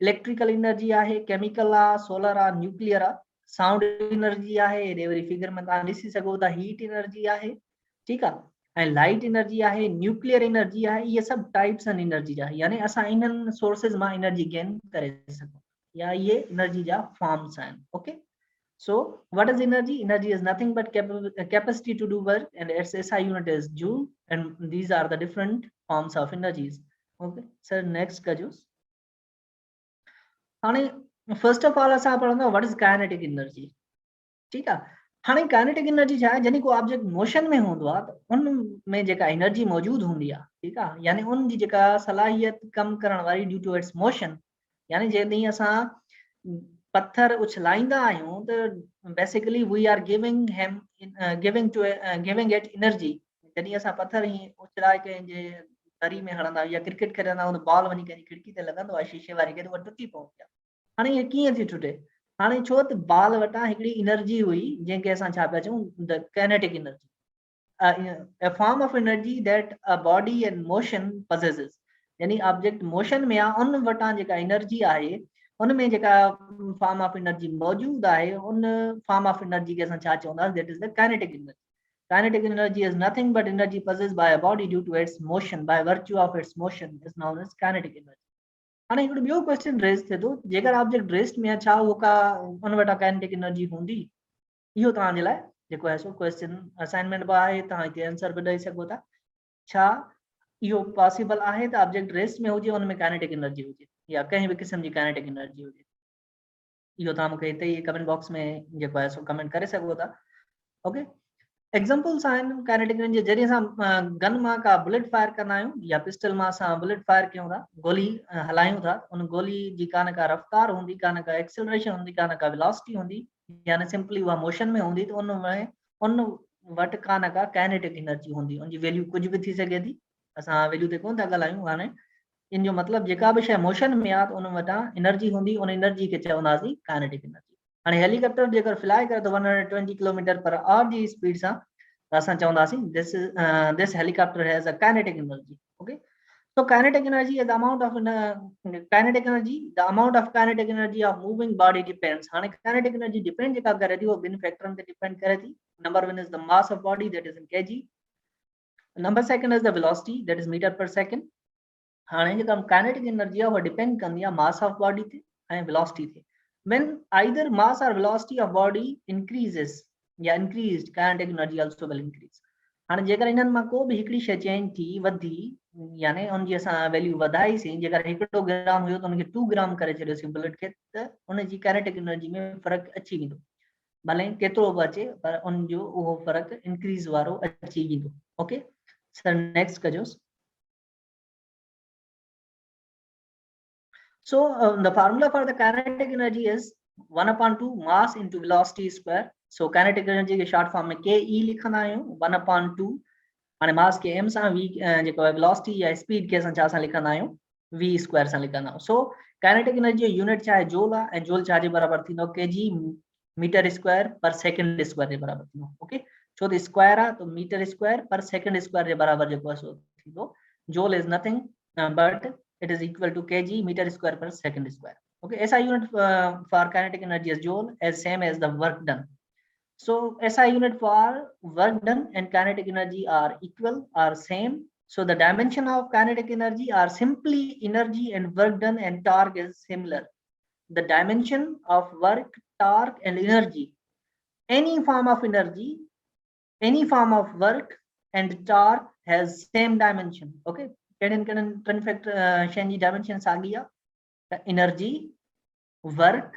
इलेक्ट्रिकल एनर्जी आहे, केमिकल आहे, सोलर आहे, न्यूक्लियर आहे, साउंड एनर्जी आहे, हेॾे वरी फिगर में तव्हां ॾिसी सघो था हीट एनर्जी आहे। ठीकु आहे, ऐं लाइट एनर्जी आहे, न्यूक्लियर एनर्जी आहे। इहे सभु टाइप्स आहिनि एनर्जी जा, यानी असां इन्हनि सोर्सिस मां एनर्जी गेन करे सघूं, या इहे एनर्जी जा फॉर्म्स आहिनि। Okay, so what is energy? Energy is nothing but capacity to do work, and its SI unit is joule, and these are the different forms of energies। okay sir, next कजोस। हाणे first of all असां पढ़ंदा what is kinetic energy. ठीकु आहे, हाणे kinetic energy छा आहे, जॾहिं को ऑब्जेक्ट मोशन में हूंदो आहे त उन में जेका एनर्जी मौजूदु हूंदी आहे, ठीकु आहे, यानी उन जी जेका सलाहियत कमु करण वारी ड्यू टू इट्स मोशन, यानी जेॾीं असां पत्थर उछलाईंदा आहियूं त बेसिकली वी आर गिविंग हिम गिविंग इट एनर्जी। जॾहिं असां पत्थर ही उछलाए कंहिंजे दरी में हणंदा आहियूं या क्रिकेट खेॾंदा आहियूं त बॉल वञी कंहिंजी खिड़की ते लॻंदो आहे शीशे वारी खे त उहा टुटी पवंदी आहे। हाणे हीअ कीअं थी टुटे? हाणे छो त बॉल वटां हिकिड़ी एनर्जी हुई जंहिंखे असां छा पिया चऊं the kinetic energy, a form of energy that a body in motion possesses। यानी ऑब्जेक्ट मोशन में आहे उन वटां जेका एनर्जी आहे उन में जेका फॉर्म ऑफ एनर्जी मौजूद आहे उन फॉर्म ऑफ एनर्जी खे असां छा चवंदासीं, that is the kinetic energy. Kinetic energy is nothing but energy possessed by a body due to its motion, by virtue of its motion is known as kinetic energy। हाणे हिकिड़ो ॿियो question raise थिए थो, जेकर object rest में आहे छा उहो का उन वटां काइनेटिक एनर्जी हूंदी? इहो तव्हांजे लाइ जेको आहे सो क्वेश्चन असाइनमेंट बि आहे, तव्हां हिते आंसर बि ॾेई सघो था। छा इहो पॉसिबल आहे त ऑब्जेक्ट रेस्ट में हुजे उन में काइनेटिक एनर्जी हुजे या कंहिं बि क़िस्म जी काइनेटिक एनर्जी हुजे? इहो तव्हां मूंखे हिते ई कमेंट बॉक्स में जेको आहे सो कमेंट करे सघो था। ओके, एग्जांपल्स आहिनि काइनेटिक एनर्जी। जॾहिं असां गन मां का बुलेट फायर कंदा आहियूं या पिस्टल मां असां बुलेट फायर कयूं था, गोली हलायूं था, उन गोली जी का न का रफ्तार हूंदी, का न का एक्सेलरेशन हूंदी, का न का वेलोसिटी हूंदी, यानी सिंपली उहा मोशन में हूंदी, त उन वटि का न का काइनेटिक एनर्जी हूंदी। उनजी वैल्यू कुझु बि थी सघे थी, असां वैल्यू ते कोन था ॻाल्हायूं। हाणे इन जो मतिलबु जेका बि शइ मोशन में आहे त उन वटां एनर्जी हूंदी, उन एनर्जी खे चवंदासीं काइनेटिक एनर्जी। हाणे हेलीकॉप्टर जेकर फ्लाई करे थो 120 किलोमीटर पर आवर जी स्पीड सां, त असां चवंदासीं this helicopter has a kinetic energy. Okay, so kinetic energy is the amount of kinetic energy, the amount of kinetic energy of moving body depends। हाणे kinetic energy depend जेका करे थी वो ॿिनि फैक्टरनि ते डिपेंड करे थी। Number 1 is the mass of body, that is in kg। Number 2 is the velocity, that is meter per second। हाणे जेका काइनेटिक एनर्जी आहे उहा डिपेंड कंदी आहे मास ऑफ बॉडी ते ऐं वेलोसिटी ते। when either mass or velocity of body increases या increased, kinetic energy also will increase। हाणे जेकर इन्हनि मां को बि हिकिड़ी शइ चेंज थी, वधी, यानी उनजी असां वैल्यू वधाईसीं, जेकर 1 ग्राम हुयो त उनखे 2 ग्राम करे छॾियोसीं बुलेट खे, त उनजी काइनेटिक एनर्जी में फ़र्क़ु अची वेंदो। भले केतिरो बि अचे पर उनजो उहो फ़र्क़ु इंक्रीज़ वारो अची वेंदो। ओके सर, नेक्स्ट कजोसि। So the formula for the kinetic energy is 1/2 mass into velocity square। So kinetic energy के short form में KE लिखंदा आहियूं 1/2। हाणे मास के m सां v जेको आहे वेलोसिटी या स्पीड के असां छा सां लिखंदा आहियूं, v स्क्वायर सां लिखंदा आहियूं। सो काइनेटिक एनर्जी जो यूनिट छा आहे, जूल आहे, ऐं जूल छा जे बराबर थींदो, kg metre square per second square जे बराबर थींदो। ओके, छो त स्क्वायर आहे तो metre square per second square जे बराबर जेको आहे सो थींदो। Joule is nothing but it is equal to kg meter square per second square। Okay, SI unit for kinetic energy is joule, as same as the work done। So SI unit for work done and kinetic energy are equal, are same। So the dimension of kinetic energy are simply energy and work done, and torque is similar। The dimension of work, torque and energy, any form of energy, any form of work and torque has same dimension। Okay, can fact शयुनि जी dimension साॻी आहे, energy, work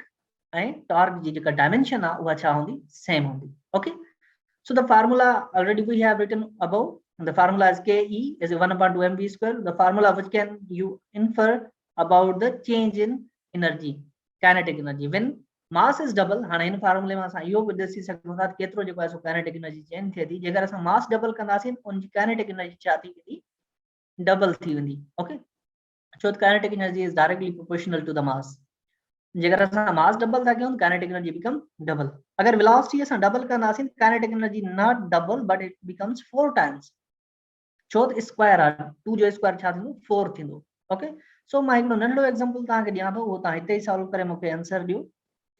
ऐं torque जी जेका dimension आहे उहा छा हूंदी, सेम हूंदी। Okay, so the formula already we have written above. The formula is KE is 1/2 mv square, the formula which can you infer about the change in energy, kinetic energy when mass is double। हाणे इन फार्मूले में असां इहो बि ॾिसी सघूं था केतिरो जेको आहे सो काइनेटिक एनर्जी चेंज थिए थी। जेकर असां मास डबल कंदासीं उनजी काइनेटिक एनर्जी छा थी वेंदी, डबल थी वेंदी। ओके, छो त kinetic energy is directly proportional to the mass. जेकर असां मास डबल था कयूं काइनेटिक एनर्जी बिकम डबल। अगर वेलोसिटी असां डबल कंदासीं kinetic energy not double but it becomes 4 times, छो त स्क्वायर आहे, 2 जो स्क्वायर छा थींदो, 4 थींदो। ओके, सो मां हिकिड़ो नंढो एग्जांपल तव्हांखे ॾियां थो, उहो तव्हां हिते ई सॉल्व करे मूंखे आंसर ॾियो।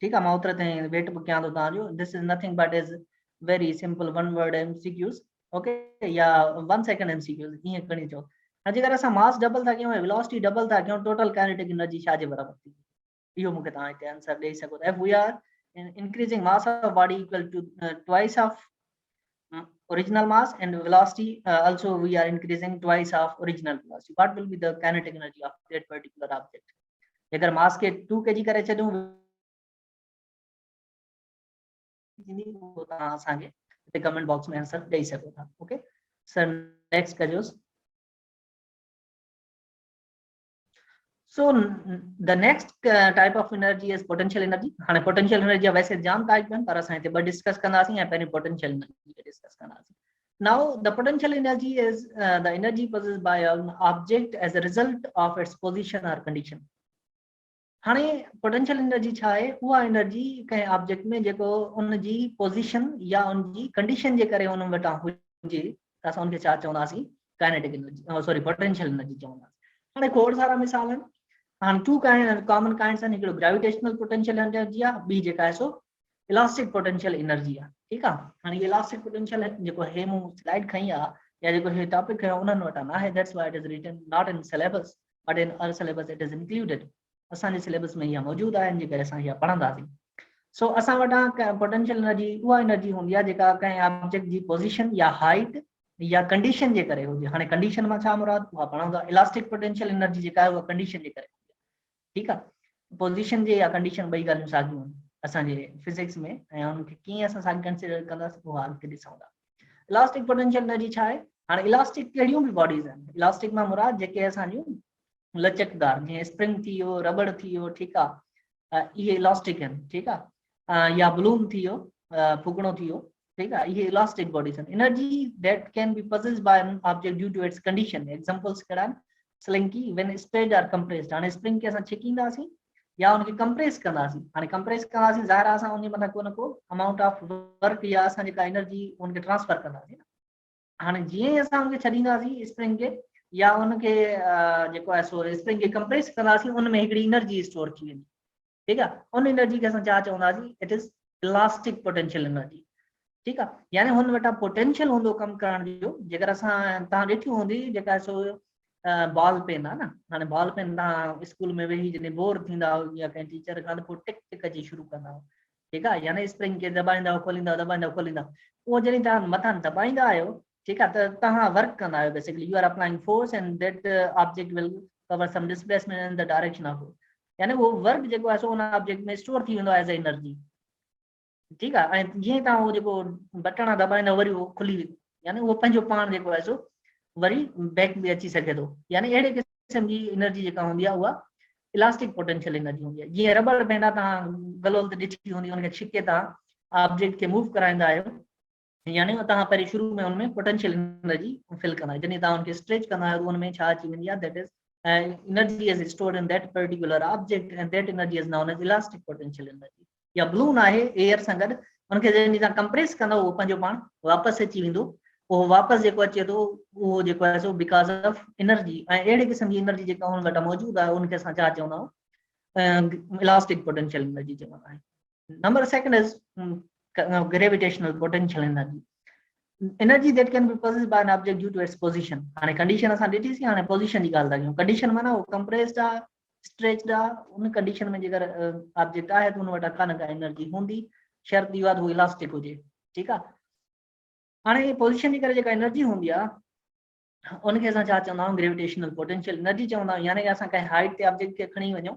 ठीकु आहे, मां ओतिरे ताईं वेट बि कयां थो तव्हांजो। This is nothing but is very simple 1 word MCQs। Okay, या 1 सेकंड MCQs ईअं खणी अचो। जेकर असां मास डबल था कयूं ऐं वेलोसिटी डबल था कयूं, टोटल काइनेटिक एनर्जी छा जे बराबर थी, इहो मूंखे तव्हां हिते आंसर ॾेई सघो था। If we are increasing mass of body equal to twice of original mass and velocity also we are increasing twice of original velocity, what will be the kinetic energy of that particular object। अगर मास के 2 kg करे छॾूं तव्हां असांखे हिते comment box में answer ॾेई सघो था। ओके सर, नेक्स्ट कजोसि। So the next type of energy is potential energy. हाणे potential energy वैसे जाम टाइप हैं पर असां हिते ॿ डिस्कस कंदासीं ऐं पहिरीं potential energy खे डिस्कस कंदासीं. Now the potential energy is the energy possessed by an object as a result of its position or condition. हाणे पोटेंशियल एनर्जी छा आहे? उहा एनर्जी कंहिं ऑब्जेक्ट में जेको उनजी पोजीशन या उनजी कंडीशन जे करे उन वटां हुजे त असां उनखे छा चवंदासीं? Kinetic energy, sorry potential energy चवंदासीं. हाणे खोड़ सारा मिसाल आहिनि. हाणे टू कॉमन काइंड्स आहिनि. हिकिड़ो ग्रेविटेशनल पोटेंशियल एनर्जी आहे, ॿी जेका आहे सो इलास्टिक पोटेंशियल एनर्जी आहे. ठीकु आहे. हाणे इलास्टिक पोटेंशियल जेको हे मूं स्लाइड खई आहे या जेको हे टॉपिक खयो उन्हनि वटां न आहे. That's why it is written not in syllabus but in other syllabus it is included. असांजे सिलेबस में इहा मौजूदु आहे जे करे असां इहा पढ़ंदासीं. सो असां वटां पोटेंशियल एनर्जी उहा एनर्जी हूंदी आहे जेका कंहिं ऑब्जेक्ट जी पोजीशन या हाइट या कंडीशन जे करे हुजे. हाणे कंडीशन मां छा मुराद उहा पढ़ंदा. इलास्टिक पोटेंशियल एनर्जी जेका आहे उहा कंडीशन जे करे. ठीकु आहे. पोजीशन जे या कंडीशन ॿई ॻाल्हियूं साॻियूं आहिनि असांजे फिजिक्स में ऐं उनखे कीअं असां साॻी कंसिडर कंदासीं उहा अॻिते ॾिसूं था. इलास्टिक पोटेंशियल एनर्जी छा आहे? हाणे इलास्टिक कहिड़ियूं बि बॉडीज़ आहिनि. इलास्टिक मां मुराद जेके असांजूं लचकदार जीअं स्प्रिंग थी वियो, रबड़ थी वियो. ठीकु आहे. इहे इलास्टिक आहिनि. ठीकु आहे. या बलून थी वियो, फुकणो थी वियो. ठीकु आहे. इहे इलास्टिक बॉडीज़ आहिनि. Energy that can be possessed by an object due to its condition. Examples कहिड़ा आहिनि? Slinky when spread are compressed. हाणे स्प्रिंग खे असां छिकींदासीं या उनखे कंप्रेस कंदासीं. हाणे कंप्रेस कंदासीं ज़ाहिर आहे असां उन मथां को न को अमाउंट ऑफ वर्क या असां जेका एनर्जी उनखे ट्रांसफर कंदासीं. हाणे जीअं ई असां उनखे छॾींदासीं स्प्रिंग खे या उनखे जेको आहे सो स्प्रिंग खे कंप्रेस कंदासीं उन में हिकिड़ी एनर्जी स्टोर थी वेंदी. ठीकु आहे. उन एनर्जी खे असां छा चवंदासीं? It is elastic potential energy. ठीकु आहे. यानी हुन वटां पोटेंशियल हूंदो कमु करण जो. जेकर असां तव्हां ॾिठी हूंदी जेका आहे सो बॉल पेन आहे न. हाणे बॉल पेन तव्हां स्कूल में वेही जॾहिं बोर थींदा या कंहिं टीचर खां त पोइ टिक टिक अची शुरू कंदा. ठीकु आहे. यानी स्प्रिंग खे दॿाईंदा खोलींदा दॿाईंदा खोलींदा. उहो जॾहिं तव्हां मथां दॿाईंदा आहियो ठीकु आहे त तव्हां वर्क कंदा आहियो. Basically you are applying force and that object will cover some displacement in the direction of. यानी उहो वर्क जेको आहे सो उन ऑब्जेक्ट में स्टोर थी वेंदो आहे एज ए एनर्जी. ठीकु आहे. ऐं जीअं तव्हां उहो जेको बटण दॿाईंदा वरी उहो खुली वेंदो. यानी उहो पंहिंजो पाण जेको आहे सो वरी बैक बि अची सघे थो. यानी अहिड़े क़िस्म जी एनर्जी जेका हूंदी आहे उहा इलास्टिक पोटेंशियल एनर्जी हूंदी आहे. जीअं रबड़ बैंड आहे तव्हां गलोल ते ॾिठी हूंदी उनखे छिके तव्हां ऑब्जेक्ट खे मूव कराईंदा आहियो. यानी तव्हां पहिरीं शुरू में हुनमें पोटेंशियल एनर्जी फिल कंदा आहियो. जॾहिं तव्हां उनखे स्ट्रेच कंदा आहियो त उनमें छा अची वेंदी आहे? That is energy is stored in that particular object and that energy is known as elastic potential energy. या बलून आहे एयर सां गॾु उनखे जॾहिं तव्हां कंप्रेस कंदव उहो पंहिंजो पाण वापसि अची वेंदो. उहो वापसि जेको अचे थो उहो जेको आहे सो बिकॉज ऑफ एनर्जी. ऐं अहिड़े क़िस्म जी एनर्जी जेका हुन वटि मौजूदु आहे उनखे असां छा चवंदा आहियूं? इलास्टिक पोटेंशियल एनर्जी चवंदा आहियूं. Number second is gravitational potential energy. Energy that can be possessed by an object due to its position. हाणे कंडीशन असां ॾिठीसीं. हाणे पोजीशन जी ॻाल्हि था कयूं. कंडीशन माना उहो कंप्रेस्ड आहे, स्ट्रेच्ड आहे. उन कंडीशन में जेकर ऑब्जेक्ट आहे त उन वटां का न का एनर्जी हूंदी. शर्त इहा आहे त उहो इलास्टिक हुजे. ठीकु आहे. हाणे पोजीशन जे करे जेका एनर्जी हूंदी आहे उनखे असां छा चवंदा आहियूं? ग्रेविटेशनल पोटेंशियल एनर्जी चवंदा आहियूं. यानी असां कंहिं हाइट ते ऑब्जेक्ट खे खणी वञूं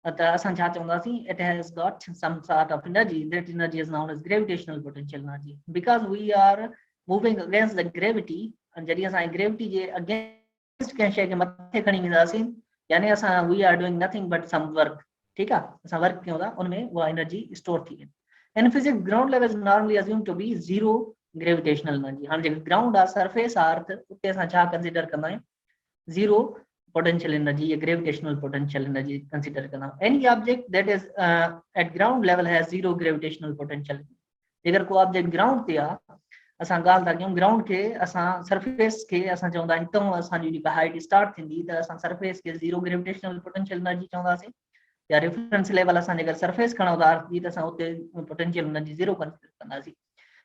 त असां छा चवंदासीं? It has got some sort of energy. That energy is known as gravitational potential energy because we are moving against the gravity. जॾहिं असां ग्रेविटी जे अगेंस्ट कंहिं शइ खे मथे खणी वेंदासीं यानी असां we are doing nothing but some work. ठीकु आहे. असां वर्क कयूं था उनमें उहा एनर्जी स्टोर थी वेंदी. In physics ground level is normally assume to be zero gravitational energy. हाणे जेको ग्राउंड आहे सरफेस आहे अर्थ उते असां छा कंसिडर कंदा आहियूं? ज़ीरो पोटेंशियल एनर्जी या ग्रेविटेशनल पोटेंशियल एनर्जी कंसिडर कंदा आहियूं. Any object that is eight ground level has zero gravitational potential. जेकर को ऑब्जेक्ट ग्राउंड ते आहे असां ॻाल्हि था कयूं ग्राउंड खे असां सरफेस खे असां चवंदा आहियूं हितां असांजी जेका हाइट स्टार्ट थींदी त असां सरफेस खे ज़ीरो ग्रेविटेशनल पोटेंशियल एनर्जी चवंदासीं. या रेफरेंस लेवल असां जेकर सरफेस खणूं था अर्थ जी त असां उते पोटेंशियल एनर्जी ज़ीरो कंसिडर कंदासीं.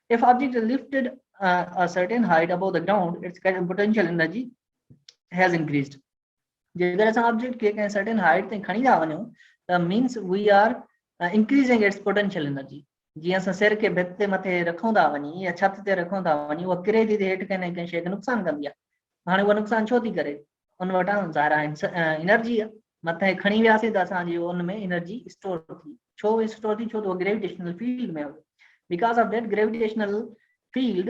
If object is lifted a certain height above the ground, its potential energy has increased. जेकर असां ऑब्जेक्ट खे कंहिं सर्टेन हाइट ते खणी था वञूं त means we are increasing its potential energy. जीअं असां सिर खे भित ते मथे रखूं था वञी या छत ते रखूं था वञी उहा किरे थी हेठि कंहिं न कंहिं शइ खे नुक़सानु कंदी आहे. हाणे उहा नुक़सानु छो थी करे? उन वटां ज़ाहिर एनर्जी आहे. मथे खणी वियासीं त असांजी उन में एनर्जी स्टोर थी. छो स्टोर थी? छो त उहो ग्रेविटेशनल फील्ड में हुयो. Because of that gravitational field,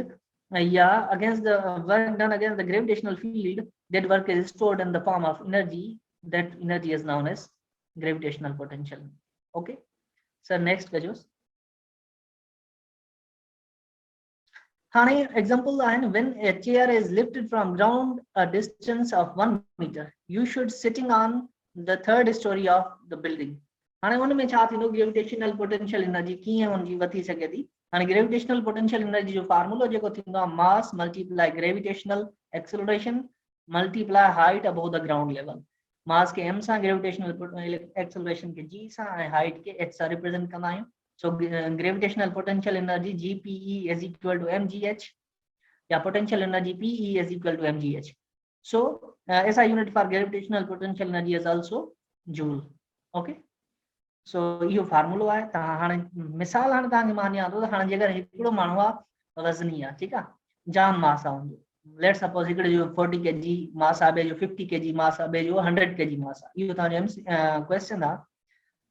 against the work done against the gravitational field, that work is stored in the form of energy that energy is known as gravitational potential. Okay, so next kajos. Example, when a chair is lifted from ground a distance of 1 meter, you should sitting on the 3rd story of the building. उनमें छा थींदो gravitational potential energy कीअं उनजी वधी सघे थी. Gravitational potential energy जो फार्मूलो जेको थींदो आहे mass multiply gravitational acceleration multiply height above the ground level. mass के m सां gravitational acceleration के g सां ऐं height के h सां represent कंदा आहियूं. So gravitational potential energy GPE is equal to mgh. Yeah, potential energy PE is equal to mgh. So SI unit for gravitational potential energy is also joule. Okay. So यो फार्मूलो आहे. त हाणे मिसाल हाणे तव्हांखे मां ॾियां थो त हाणे जेकर हिकिड़ो माण्हू आहे वज़नी आहे, ठीकु आहे, जाम मास आहे हुनजो. लेट सपोज हिकिड़े जो 40 kg मास आहे, ॿिए जो 50 kg मास आहे, ॿिए जो 100 kg मास आहे. इहो तव्हांजो क्वेश्चन आहे.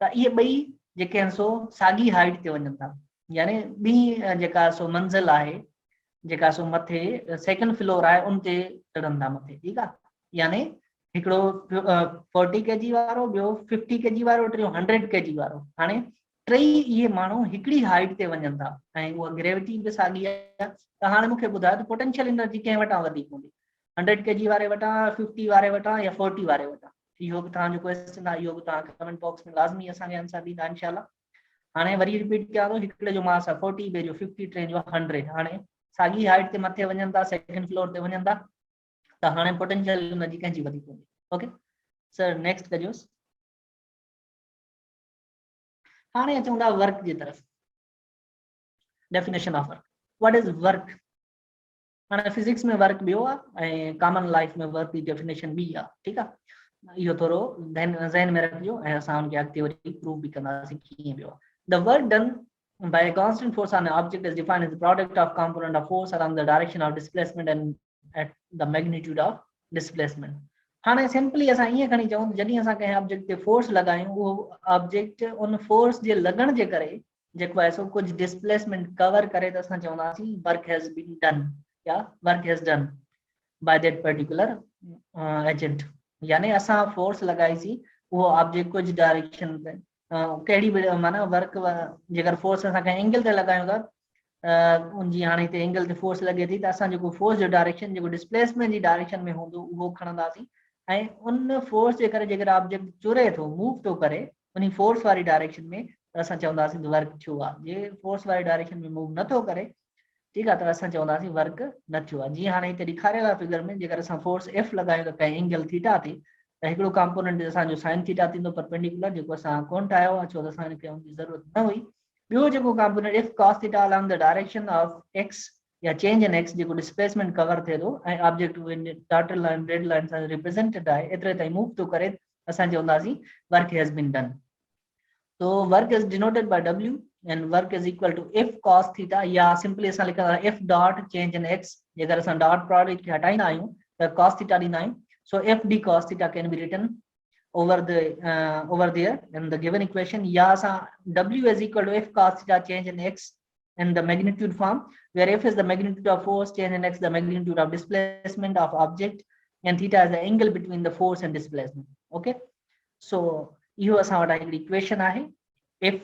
त इहे ॿई जेके आहिनि सो साॻी हाइट ते वञनि था. यानी ॿी जेका सो मंज़िल आहे, जेका सो मथे 2nd फ्लोर आहे, उन ते चढ़नि था मथे. ठीकु आहे. यानी हिकिड़ो 40 kg वारो, ॿियो 50 kg वारो, टियों 100 kg वारो. हाणे टई इहे माण्हू हिकिड़ी हाइट ते वञनि था ऐं उहा ग्रेविटी बि साॻी आहे. त हाणे मूंखे ॿुधायो त पोटेंशियल एनर्जी कंहिं वटां वधीक हूंदी, 100 kg वारे वटां, 50 वारे वटां या 40 वारे वटां. इहो बि तव्हांजो क्वेश्चन आहे. इहो बि तव्हां कमेंट बॉक्स में लाज़मी असांखे आंसर ॾींदा इंशाल्लाह. हाणे वरी रिपीट कयां थो, हिकिड़े जो मास आहे 40, ॿिए जो 50, टे जो 100. हाणे साॻी हाइट ते मथे वञनि था, 2nd फ्लोर ते वञनि था. त हाणे पोटेंशियल एनर्जी कंहिंजी वधीक हूंदी. ओके सर, नेक्स्ट कजोसि. हाणे अचूं था वर्क जी तरफ़. Definition of work. What is work? हाणे फिजिक्स में वर्क ॿियो आहे ऐं कॉमन लाइफ में वर्क जी डेफिनेशन ॿी आहे. ठीकु आहे. इहो थोरो ज़हन में रखिजो ऐं असां हुनखे अॻिते वरी प्रूव बि कंदासीं कीअं ॿियो आहे. The work done by a constant force on an object is defined as the product of component of force along the direction of displacement and at the magnitude of displacement. हाणे simply असां ईअं खणी चऊं जॾहिं असां कंहिं object ते force लॻायूं, उहो ऑब्जेक्ट उन फोर्स जे लॻण जे करे जेको आहे सो कुझु डिस्प्लेसमेंट कवर करे, त असां चवंदासीं वर्क हैज़ बीन डन या work has done by that particular agent. यानी असां फोर्स लॻाईसीं, उहो ऑब्जेक्ट कुझु डायरेक्शन ते कहिड़ी बि माना वर्क जेकर फोर्स असां कंहिं एंगल ते लॻायूं था, उनजी हाणे हिते एंगल ते फोर्स लॻे थी, त असां जेको फोर्स जो डायरेक्शन जेको डिस्प्लेसमेंट जी डायरेक्शन में हूंदो उहो खणंदासीं. ऐं उन फोर्स जे करे जेकर ऑब्जेक्ट चुरे थो, मूव थो करे उन फोर्स वारी डायरेक्शन में, त असां चवंदासीं वर्क थियो आहे. जे फोर्स वारी डायरेक्शन में मूव नथो करे, ठीकु आहे, त असां चवंदासीं वर्क न थियो आहे. जीअं हाणे हिते ॾेखारियल आहे फिगर में, जेकर असां फोर्स एफ लॻायूं त कंहिं एंगल थीटा ते, त हिकिड़ो कंपोनेंट असांजो साइन थीटा थींदो परपेंडिकुलर, जेको असां कोन ठाहियो आहे छो त असांखे हुनजी ज़रूरत न हुई. ॿियो जेको component F cos theta along the direction of X या चेंज इन एक्स, जेको डिस्प्लेसमेंट कवर थिए थो ऐं object dotted line red line सां रिप्रेजेंटेड आहे, एतिरे ताईं मूव थो करे, असां चवंदासीं वर्क हैज़ बीन डन. तो work is denoted by W and work is equal to F cos theta, या सिंपली असां लिखंदा F dot change in x. जेकर असां डॉट प्रोडक्ट खे हटाईंदा आहियूं त cos theta ॾींदा आहियूं. So F d cos theta can be written over there in the given equation. या असां W is equal to F cos theta change in x in the magnitude form, where F is the magnitude of force, change in x the magnitude of displacement of object, and theta is the angle between the force and displacement. Okay, so इहो असां वटि हिकिड़ी equation आहे, F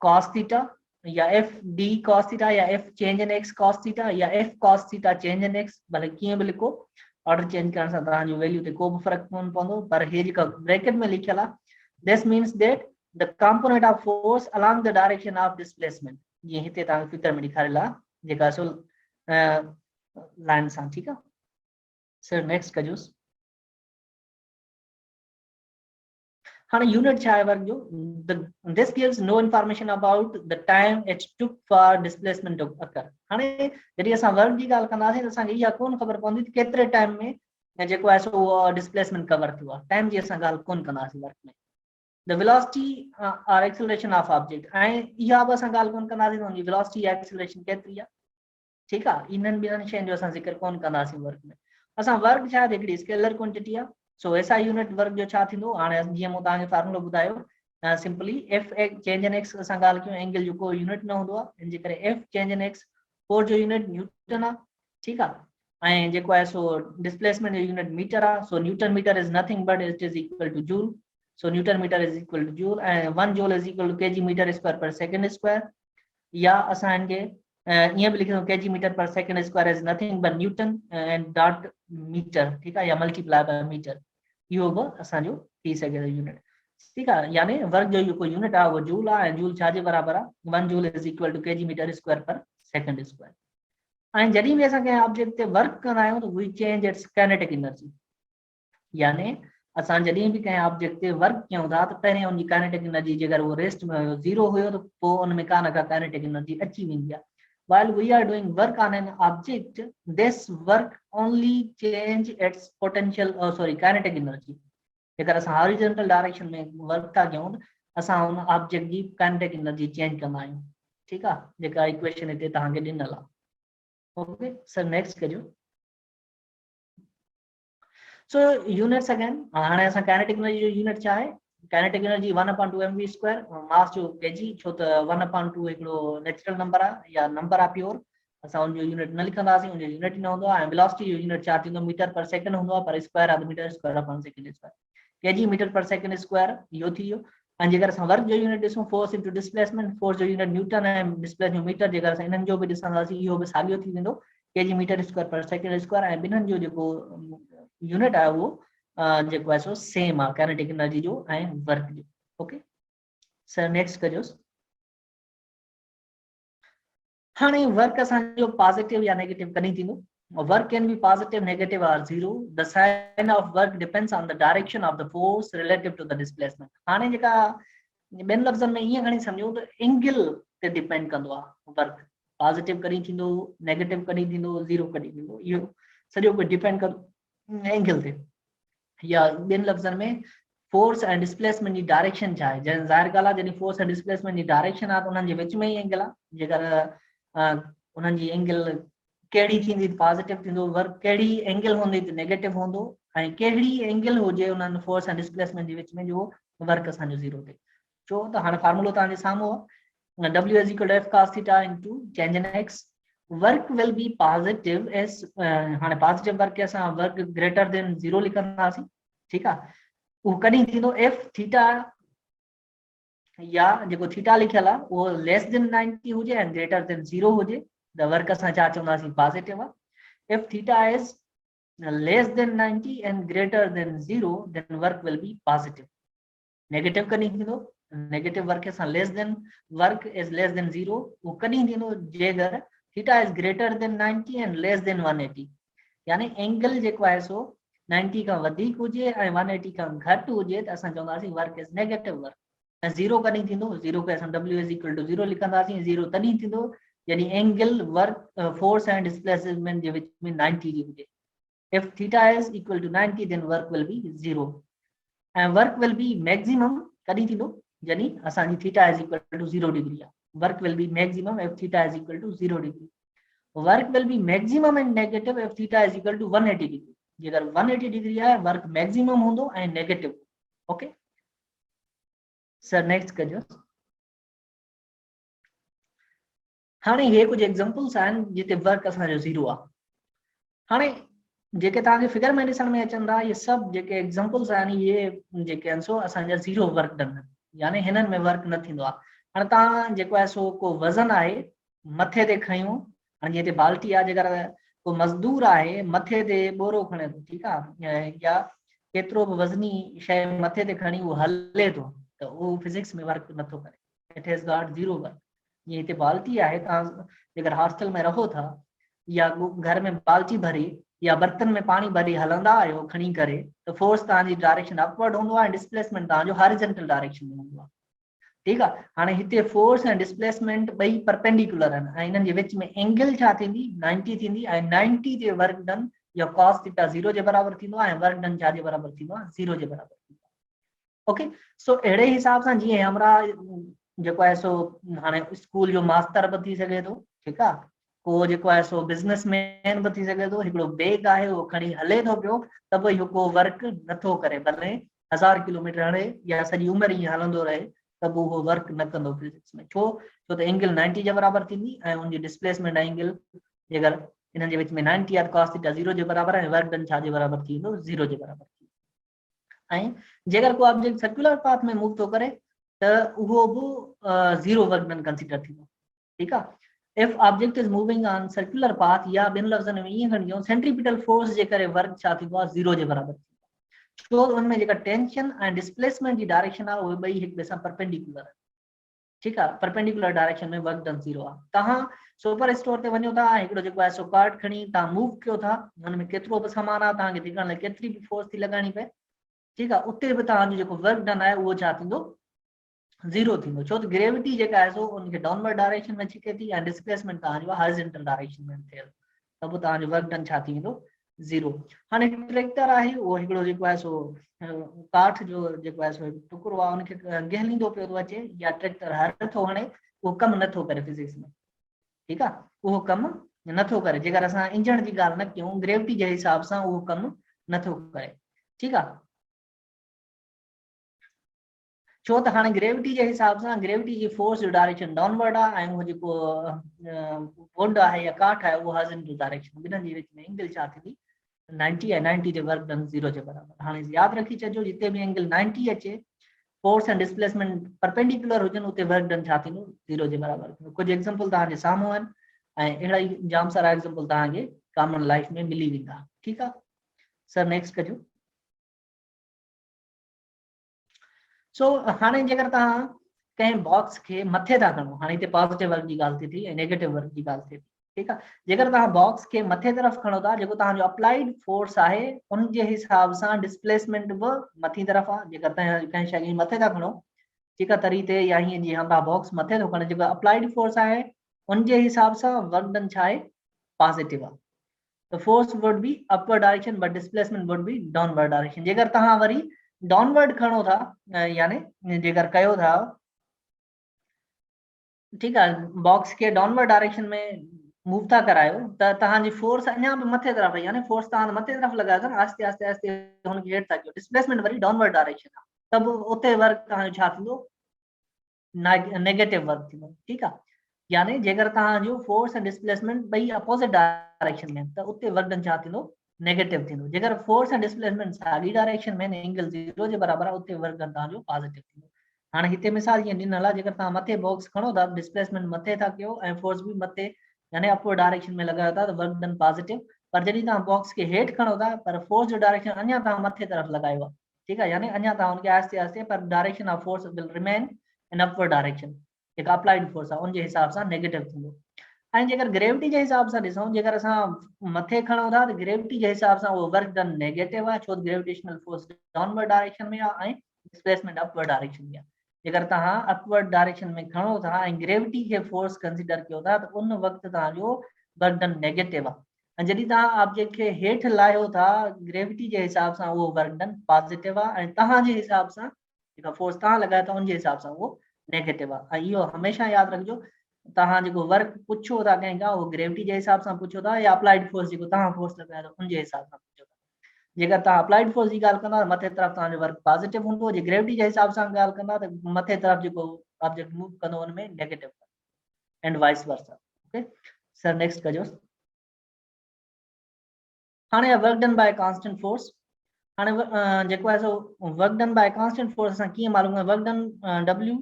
cos theta या F d cos theta या F change in x cos theta या F cos theta change in x, भले कीअं बि लिखो. ऑर्डर चेंज करण सां तव्हांजो वैल्यू ते को बि फर्क कोन पवंदो, पर हे जेका ब्रैकेट में लिखियल आहे, this means that the component of force along the direction of displacement. जीअं हिते तव्हांखे फिगर में ॾेखारियल आहे, जेका असुल लाइन सां. ठीकु आहे सर, नेक्स्ट कजोसि. हाणे यूनिट छा आहे वर्क जो? This gives no information about the time it took for displacement to occur. हाणे जॾहिं असां वर्क जी ॻाल्हि कंदासीं त असांखे इहा कोन ख़बर पवंदी त केतिरे टाइम में जेको आहे सो उहो डिस्प्लेसमेंट कवर थियो आहे. टाइम जी असां ॻाल्हि कोन कंदासीं वर्क में. The velocity or acceleration of object, ऐं इहा बि असां ॻाल्हि कोन कंदासीं त हुनजी वेलोसिटी या एक्सेलरेशन केतिरी आहे. ठीकु आहे, इन्हनि ॿियनि शयुनि जो असां ज़िक्र कोन कंदासीं वर्क में. असां वर्क छा आहे, हिकिड़ी स्केलर क्वांटिटी आहे. सो एसआई यूनिट वर्क जो छा थींदो, हाणे जीअं मूं तव्हांखे फार्मूलो ॿुधायो, simply F change in x असां ॻाल्हि कयूं, एंगल जो को यूनिट न हूंदो आहे, इन जे करे F change in x force जो यूनिट न्यूटन आहे. ठीकु आहे, ऐं जेको आहे सो डिस्प्लेसमेंट जो यूनिट मीटर आहे, so newton metre is nothing but it is equal to joule, so newton metre is equal to joule, ऐं 1 joule is equal to KG metre square per second square, या असां इनके ईअं बि लिखी सघूं KG metre per second square is nothing but Newton and dot metre, ठीकु आहे, या मल्टीप्लाई बाय मीटर, इहो बि असांजो थी सघे थो यूनिट, ठीकु आहे, यानी वर्क जो जेको यूनिट आहे उहो जूल आहे, ऐं जूल छाजे बराबरि आहे, 1 joule is equal to KG metre square per second square. ऐं जॾहिं बि असां कंहिं ऑब्जेक्ट ते वर्क कंदा आहियूं त we change its kinetic energy, यानी असां जॾहिं बि कंहिं ऑब्जेक्ट ते वर्क कयूं था त पहिरियों उनजी काइनेटिक एनर्जी जेकर वो रेस्ट में हुयो, ज़ीरो हुयो, त पोइ उन में का न का काइनेटिक एनर्जी अची वेंदी आहे। While we are doing work on an object, this work only change its potential, kinetic energy. जेकर असां हॉरिजॉन्टल डायरेक्शन में वर्क था कयूं त असां उन ऑब्जेक्ट जी काइनेटिक एनर्जी चेंज कंदा आहियूं, ठीकु आहे, जेका इक्वेशन हिते तव्हांखे ॾिनल आहे। ओके सर, नेक्स्ट कजो। सो यूनिट्स अगेन, हाणे असां काइनेटिक एनर्जी जो यूनिट छा आहे, काइनेटिक एनर्जी 1/2 mv स्क्वायर, मास जो केजी, छो त 1/2 हिकिड़ो नेचुरल नंबर आहे या नंबर आहे प्योर, असां उनजो यूनिट न लिखंदासीं, उनजो यूनिट ई न हूंदो आहे, ऐं वेलोसिटी जो यूनिट छा थींदो, मीटर पर सेकंड हूंदो आहे, पर स्क्वायर आहे metre square upon second square, KG metre per second square इहो थी वियो। ऐं जेकर असां वर्क जो यूनिट ॾिसूं, फोर्स इंटू डिस्प्लेसमेंट, फोर्स जो यूनिट न्यूटन ऐं डिस्प्लेस जो मीटर, जेकर असां इन्हनि जो बि ॾिसंदासीं इहो बि साॻियो थी वेंदो, KG metre square per second square, ऐं ॿिन्हिनि जो जेको यूनिट आहे उहो जेको आहे सो सेम आहे, काइनेटिक एनर्जी जो ऐं वर्क जो। ओके सर, नेक्स्ट कजोसि। हाणे वर्क असांजो पॉजिटिव या नेगेटिव कॾहिं थींदो, work can be positive, negative और zero, the sign of work depends on the direction of the force relative to the displacement. हाणे जेका ॿियनि लफ़्ज़नि में ईअं खणी सम्झूं त एंगल ते डिपेंड कंदो आहे वर्क, पॉजिटिव कॾहिं थींदो, नेगेटिव कॾहिं थींदो, जीरो कॾहिं थींदो, इहो सॼो कुझु डिपेंड कंदो एंगल ते, या ॿियनि लफ़्ज़नि में फोर्स एंड डिस्प्लेसमेंट जी डायरेक्शन छा आहे, जॾहिं ज़ाहिर ॻाल्हि आहे जॾहिं फोर्स एंड डिस्प्लेसमेंट जी डायरेक्शन आहे त उन्हनि जे विच में ई एंगल आहे, जेकर उन्हनि जी एंगल कहिड़ी थींदी पॉजिटिव थींदो वर्क, कहिड़ी एंगल हूंदी त नेगेटिव हूंदो, ऐं कहिड़ी एंगल हुजे उन्हनि फोर्स एंड डिस्प्लेसमेंट जे विच में जो वर्क असांजो ज़ीरो थिए। छो त हाणे फार्मूलो तव्हांजे साम्हूं आहे, W is equal to F cos theta into change in x, work will be positive एस, हाणे पॉजिटिव वर्क खे असां वर्क ग्रेटर देन जीरो लिखंदासीं, ठीकु आहे, उहो कॾहिं थींदो, एफ थीटा या जेको थीटा लिखियल आहे उहो लेस देन 90 हुजे ऐं ग्रेटर देन जीरो हुजे, द वर्क असां छा चवंदासीं पॉजिटिव आहे। If theta is less than 90 and greater than zero, then work will be positive. Negative कॾहिं थींदो, नेगेटिव वर्क असां less than, work is less than zero, उहो कॾहिं थींदो जेकर theta is greater than 90 and less than 180, यानी angle जेको आहे सो 90 खां वधीक हुजे ऐं 180 खां घटि हुजे त असां चवंदासीं वर्क इज नेगेटिव वर्क। ऐं जीरो कॾहिं थींदो, जीरो खे असां W is equal to zero लिखंदासीं, जीरो तॾहिं थींदो जॾहिं angle work force and displacement जे विच में 90 जी हुजे। If theta is equal to 90 then work will be zero, ऐं वर्क विल बी मैक्सिमम कॾहिं थींदो, जॾहिं असांजी theta is equal to 0 degree आहे, work will be maximum if theta is equal to 0 degree, work will be maximum and negative if theta is equal two 180 degree, जेकर 180 degree आहे work maximum हूंदो ऐं negative. Okay sir, next कजो। हाणे हे कुछ examples आहिनि जिते वर्क असांजो जीरो आहे। हाणे जेके तव्हांखे फिगर में ॾिसण में अचनि था, इहे सभु जेके एग्जांपल्स आहिनि इहे जेके आहिनि सो असांजा जीरो वर्क डन, यानी हिननि में वर्क न थींदो आहे। हाणे तव्हां जेको आहे सो को वज़न आहे मथे ते खयूं, हाणे जीअं हिते बाल्टी आहे, जेकर को मज़दूर आहे मथे ते बोरो खणे थो, ठीकु आहे, या केतिरो बि वज़नी शइ मथे ते खणी उहो हले थो, त उहो फिजिक्स में वर्क नथो करे, it has got zero work. जीअं हिते बाल्टी आहे, तव्हां जेकर हॉस्टल में रहो था या घर में बाल्टी भरी या बर्तन में पानी भरी हलंदा आहियो खणी करे, त फोर्स तव्हांजी डायरेक्शन अपवर्ड हूंदो आहे ऐं डिस्प्लेसमेंट तव्हांजो हॉरिजॉन्टल डायरेक्शन में हूंदो आहे, ठीकु आहे। हाणे हिते फोर्स ऐं डिस्प्लेसमेंट ॿई परपेंडिकुलर आहिनि ऐं हिननि जे विच में एंगल छा थींदी, 90 थींदी, ऐं 90 ते वर्क डन या कॉस थीटा 0 जे बराबर थींदो आहे ऐं वर्क डन छा जे बराबर थींदो आहे, 0 जे बराबर थींदो आहे। ओके सो अहिड़े हिसाब सां जीअं हमरा जेको आहे सो हाणे स्कूल जो मास्टर बि थी सघे थो, ठीकु आहे, को जेको आहे सो बिज़नेसमैन बि थी सघे थो, हिकिड़ो बैग आहे उहो खणी हले थो पियो त बि इहो को वर्क नथो करे, भले 1000 किलोमीटर हले या सॼी उमिरि ईअं हलंदो रहे त बि उहो वर्क न कंदो फिजिक्स में। छो त एंगल 90 जे बराबर थींदी ऐं उनजी डिस्प्लेसमेंट एंगल जेकर इन जे विच में 90 आहे cos थीटा 0 जे बराबर है, वर्क डन छा जे बराबर थी वेंदो 0 जे बराबर थी। ऐं जेकर को ऑब्जेक्ट सर्कुलर पाथ में मूव तो करे त उहो भी 0 वर्क डन कंसीडर थींदो। ठीक है, if object is moving on circular path या बिन लफ्ज़न में ये खणियो सेंट्रीपिटल फोर्स जे करे वर्क छा थींदो आहे 0 जे बराबर छो उनमें जेका टेंशन एंड डिस्प्लेसमेंट जी डायरेक्शन आहे उहे ॿई हिक ॿिए सां परपेंडिकुलर आहे। ठीक है, परपेंडिकुलर डायरेक्शन में वर्क डन 0 आहे। तहां सुपर स्टोर ते वञो था, हिकिड़ो जेको आहे सो कार्ड खणी तहां मूव कयो था, हुन में केतिरो बि सामान आहे तहांखे दिखण लाइ केतिरी बि फोर्स थी लॻाइणी पए। ठीक आहे, उते बि तहांजो जेको वर्क डन आहे उहो छा थींदो 0 थींदो, छो त ग्रेविटी जेका आहे सो उनखे डाउनवर्ड डायरेक्शन में छिके थी ऐं डिस्प्लेसमेंट तहांजो हॉरिजॉन्टल डायरेक्शन में थियल, त पोइ तहांजो वर्क डन छा थी वेंदो 0। हाणे ट्रैक्टर आहे उहो हिकिड़ो जेको आहे सो काठ जो जेको आहे सो टुकड़ो आहे उनखे गहलींदो पियो थो अचे या ट्रैक्टर हर थो हणे, उहो कमु नथो करे फिजिक्स में। ठीक आहे, उहो कमु नथो करे जेकर असां इंजन जी ॻाल्हि न कयूं, ग्रेविटी जे हिसाब सां उहो कमु नथो करे। ठीक आहे, छो त हाणे ग्रेविटी के हिसाब से ग्रेविटी की फोर्स जो डायरेक्शन डाउनवर्ड आहे ऐं वो जेको वुड आहे या काठ आहे वो हॉरिजॉन्टल डायरेक्शन बिना जी विच में एंगल छा थींदी 90 है, 90 जे वर्क डन 0 जे बराबर। हाणे याद रखी चजो जिते भी एंगल 90 अचे फोर्स एंड डिस्प्लेसमेंट परपेंडिकुलर हुजन उते वर्क डन छा थींदो 0 जे बराबर। कुछ एग्जांपल ताजे सामू आन ऐं एड़ा ही जाम सारा एग्जांपल ताजे कॉमन लाइफ में मिली वेंदा। ठीक है सर, नेक्स्ट कजो। सो हाणे जेकर तहां कहीं बॉक्स के मथे था खणो, हाणे इते पॉजिटिव वर्क की गाल थी ऐं नेगेटिव वर्क की गाल थी। ठीक है, जेकर तहां बॉक्स के मथे तरफ खणो था, जेको तहां जो अप्लाइड फोर्स आहे उन जे हिसाब सां डिस्प्लेसमेंट भी मथी तरफ आ। जेकर तहां कहीं शय खे मथे था खणो, ठीक है, तरी ते या ही जी हमरा बॉक्स मथे तो खणे, जेको अप्लाइड फोर्स आहे उन जे हिसाब सां वर्क डन छा आहे पॉजिटिव आ। तो force would be upward direction but displacement would be downward direction. जेकर तहां वरी डाउनवर्ड खणो था यानी जेकर कयो था, ठीक है, बॉक्स के डाउनवर्ड डायरेक्शन में मूव था करायो त तहां जी फोर्स अञा भी मथे तरफ है, यानी फोर्स तहां मथे तरफ लगायो था, आस्ते आस्ते आस्ते हुन के हेठ था कयो, डिस्प्लेसमेंट वरी डाउनवर्ड डायरेक्शन आ, तब उते वर्क तहां जो छा थींदो नेगेटिव वर्क थींदो। ठीक है, यानी जेकर तहां जो फोर्स एंड डिस्प्लेसमेंट बई अपोजिट डायरेक्शन में त उते वर्क डन छा थींदो नेगेटिव थींदो। जेकर फोर्स एंड डिस्प्लेसमेंट साॻी डायरेक्शन में एंगल 0 जे बराबर आहे उते वर्क डन तहां जो पॉजिटिव थींदो। हाणे हिते मिसाल ये ॾिनल आहे, जेकर तहां मथे बॉक्स खणो था, डिस्प्लेसमेंट मथे था कयो ऐं फोर्स भी मथे यानी अपवर्ड डायरेक्शन में लगायो था, तो वर्क डन पॉजिटिव। पर जॾहिं तहां बॉक्स के हेठ खणो था पर फोर्स जो डायरेक्शन अञा तहां मथे तरफ लगायो आहे, ठीक है, यानी अञा तहां उनके आस्ते आस्ते पर direction of force will remain in upward direction, जेका अप्लाइड फोर्स आहे उन जे हिसाब सां नेगेटिव थींदो। ऐं जेकर ग्रेविटी के हिसाब सां ॾिसूं, जेकर असां मथे खणो था त ग्रेविटी के हिसाब सां उहो वर्क डन नेगेटिव आहे, छो ग्रेविटेशनल फोर्स डाउनवर्ड डायरेक्शन में आहे ऐं डिस्प्लेसमेंट अपवर्ड डायरेक्शन में आहे। जेकर तहां अपवर्ड डायरेक्शन में खणो था ऐं ग्रेविटी के फोर्स कंसीडर कयो था त उन वक्त तहांजो वर्क डन नेगेटिव आहे। ऐं जॾहिं तहां ऑब्जेक्ट के हेठ लाहियो था ग्रेविटी के हिसाब सां उहो वर्क डन पॉजिटिव आहे ऐं तहां जे हिसाब सां जेका फोर्स तहां लगायो था उन जे हिसाब सां उहो नेगेटिव आहे। ऐं इहो हमेशा याद रखिजो, तहां जेको वर्क पुछो था कंहिंखां उहो ग्रेविटी के हिसाब सां पुछो था या अप्लाइड फोर्स जेको तहां फोर्स लगायो था उन जे हिसाब सां पुछो था। जेकर तहां अप्लाइड फोर्स की गाल कंदा मथे तरफ तहां जो वर्क पॉजिटिव हूंदो, जे ग्रेविटी के हिसाब सां गाल कंदा त मथे तरफ जेको ऑब्जेक्ट मूव कंदो उन में negative and vice versa. Okay sir, next कजो। हाणे work done by constant force. हाणे जेको आहे सो work done by constant force असां कीअं मालूम है, work done W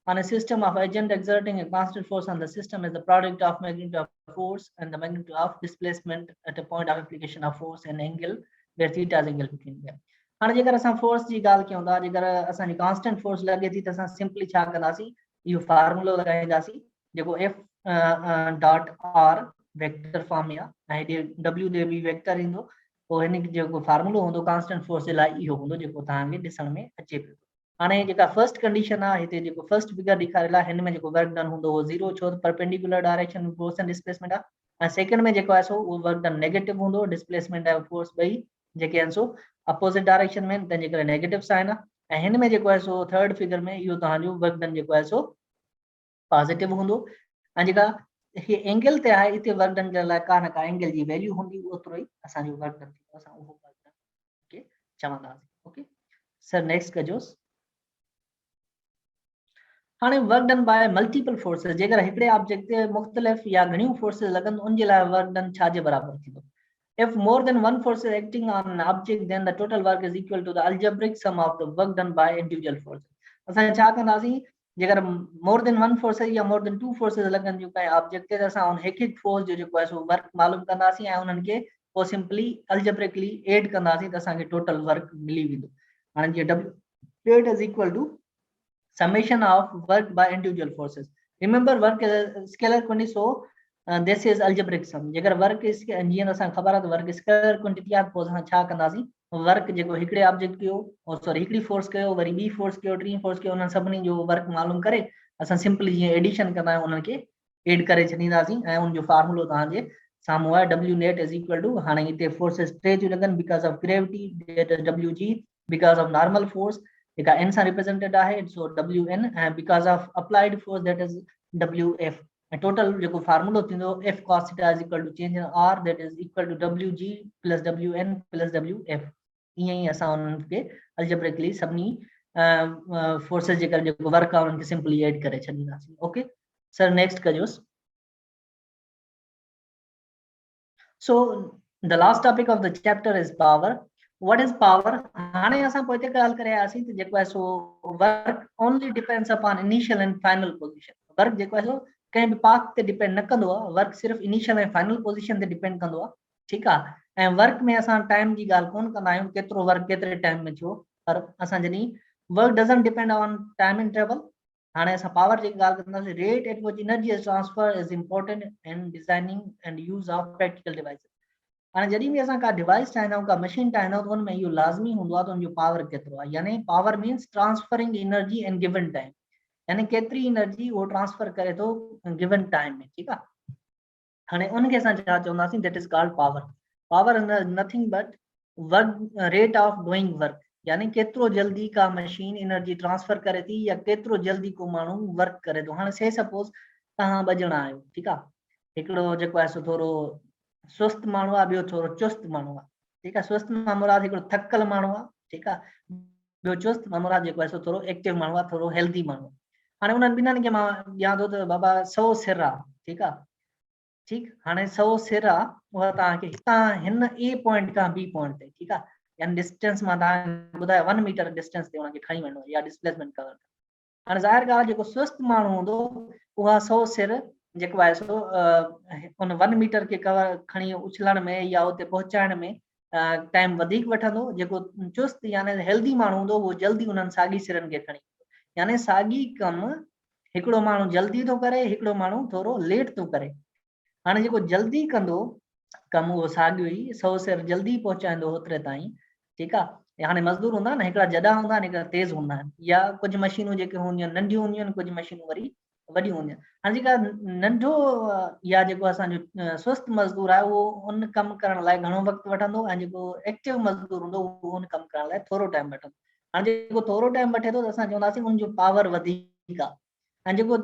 on a system of agent exerting a constant force on the system is the product of magnitude of force and the magnitude of displacement at a point of application of force and angle where theta is angle between them। हाणे जेकर असां force जी गाल कयूं था, जेकर असांजी constant force लगे थी त असां सिंपली छा कंदासीं, इहो फार्मूलो लगाईंदासीं जेको F dot R vector form में आहे ऐं W दे भी वेक्टर ईंदो, पोइ हिन जेको फार्मूलो हूंदो कांस्टेंट फोर्स जे लाइ इहो हूंदो जेको तव्हांखे ॾिसण में अचे पियो। हाणे जेका फर्स्ट कंडीशन आहे, हिते जेको फर्स्ट फिगर ॾेखारियल आहे हिन में जेको वर्क डन हूंदो उहो 0, छो त परपेंडिकुलर डायरेक्शन में फोर्स एंड डिस्प्लेसमेंट आहे। ऐं सेकंड में जेको आहे सो उहो वर्क डन नेगेटिव हूंदो, डिस्प्लेसमेंट ऐं फोर्स ॿई जेके आहिनि सो अपोजिट डायरेक्शन में, तंहिंजे करे नेगेटिव साइन आहे। ऐं हिन में जेको आहे सो थर्ड फिगर में इहो तव्हांजो वर्क डन जेको आहे सो पॉजिटिव हूंदो। ऐं जेका ये एंगल ते आहे इते वर्क डन जे लाइ का न का एंगल जी वैल्यू हूंदी, ओतिरो ई असांजो वर्क डन थींदो, असां उहो वर्क डन के चवंदासीं। ओके सर, नेक्स्ट कजोसि। हाणे work done by multiple forces जेकर हिकड़े ऑब्जेक्ट ते मुख्तलिफ या घणियूं फोर्सेस लगन उन जे लाइ वर्क डन छा जे बराबर थींदो if more than one force is acting on an object then the total work is equal to the algebraic sum of the work done by individual forces असां छा कंदासीं जेकर more than one forces या more than two forces लगन जो काई object ते असां उन हिक फोर्स जो जेको आहे सो वर्क मालूम कंदासीं ऐं उन्हनि खे पोइ सिंपली algebraically एड कंदासीं त असांखे टोटल वर्क मिली वेंदो हाणे जीअं W is equal to summation of work by individual forces. Remember, work is a scalar quantity, so this is algebraic sum. जेकर work is जीअं असां ख़बर आहे त work scalar quantity आहे पोइ असां छा कंदासीं वर्क जेको हिकड़े ऑब्जेक्ट कयो और सॉरी हिकड़ी फोर्स कयो वरी ॿी फोर्स कयो टी फोर्स कयो उन्हनि सभिनी जो वर्क मालूम करे असां सिंपली जीअं एडिशन कंदा आहियूं उन्हनि खे एड करे छॾींदासीं ऐं उन जो फार्मूलो तव्हांजे साम्हूं आहे W net is equal to हाणे हिते फोर्सेस टे थियूं लॻनि because of gravity that is WG because of normal force जेका n सां रिप्रेजेंटेड आहे सो wn and because of applied force that is wf and total जेको फार्मूलो थींदो f cos theta is equal to change in r that is equal to wg plus wn plus wf ईअं ई असां उन्हनि खे algebraically सभिनी forces जेको work आहे उन्हनि खे सिंपली एड करे छॾींदासीं ओके सर नेक्स्ट कजोसि so the last topic of the chapter is power what is power हाणे असां पोइ ते ॻाल्हि करे आयासीं त जेको आहे सो work only depends upon initial and final position work जेको आहे सो कंहिं बि पाथ ते डिपेंड न कंदो आहे वर्क सिर्फ़ इनिशियल ऐं फाइनल पोजीशन ते डिपेंड कंदो आहे ठीकु आहे ऐं वर्क में असां टाइम जी ॻाल्हि कोन कंदा आहियूं केतिरो वर्क केतिरे टाइम में थियो पर असां जॾहिं work doesn't depend on time interval हाणे असां पावर जी ॻाल्हि कंदासीं rate at which energy is transfer is important in designing and use of practical devices हाणे जॾहिं बि असां का डिवाइस ठाहींदा आहियूं का मशीन ठाहींदा आहियूं त उन में इहो लाज़मी हूंदो आहे त उन जो पावर केतिरो आहे यानी power means transferring energy in given time यानी केतिरी एनर्जी उहो ट्रांसफर करे थो गिवन टाइम में ठीकु आहे हाणे उनखे असां छा चवंदासीं that is called power power is nothing but work rate of doing work यानी केतिरो जल्दी का मशीन एनर्जी ट्रांसफर करे थी या केतिरो जल्दी को माण्हू वर्क करे थो हाणे से सपोज तव्हां ॿ ॼणा आहियो ठीकु आहे हिकिड़ो जेको आहे सो थोरो स्वस्थ माण्हू आहे ॿियो थोरो चुस्त माण्हू आहे ठीकु आहे स्वस्थ मां मुराद हिकिड़ो थकल माण्हू आहे ठीकु आहे ॿियो चुस्त मां मुराद जेको आहे सो थोरो एक्टिव माण्हू आहे थोरो हेल्दी माण्हू आहे हाणे उन्हनि ॿिन्हिनि खे मां ॾियां थो त बाबा 100 सिर आहे ठीकु आहे ठीकु हाणे 100 सिर आहे उहा तव्हांखे हितां हिन ए पॉइंट खां बी पॉइंट ते ठीकु आहे यानी डिस्टेंस मां तव्हांखे ॿुधायो 1 मीटर डिस्टेंस ते हुनखे खणी वञो या डिस्प्लेसमेंट कवर हाणे ज़ाहिर ॻाल्हि जेको स्वस्थ माण्हू हूंदो उहा 100 सिर जेको आहे सो उन 1 मीटर खे कवर खणी उछलण में या उते पहुचाइण में टाइम वधीक वठंदो जेको चुस्त यानी हेल्दी माण्हू हूंदो उहो जल्दी उन्हनि साॻी सिरनि खे खणी यानी साॻी कमु हिकिड़ो माण्हू जल्दी थो करे हिकिड़ो माण्हू थोरो लेट थो करे हाणे जेको जल्दी कंदो कमु उहो साॻियो ई 100 सिर जल्दी पहुचाईंदो होतिरे ताईं ठीकु आहे हाणे मज़दूर हूंदा न हिकिड़ा जॾा हूंदा आहिनि हिकिड़ा तेज़ हूंदा आहिनि या कुझु मशीनूं जेके हूंदियूं आहिनि नंढियूं हूंदियूं आहिनि कुझु मशीनूं वरी वॾियूं हूंदियूं आहिनि हाणे जेका नंढो या जेको असांजो स्वस्थ मज़दूर आहे उहो उन कमु करण लाइ घणो वक़्तु वठंदो ऐं जेको एक्टिव मज़दूर हूंदो उहो उन कमु करण लाइ थोरो टाइम वठंदो हाणे जेको थोरो टाइम वठे थो त असां चवंदासीं उनजो पावर वधीक आहे ऐं जेको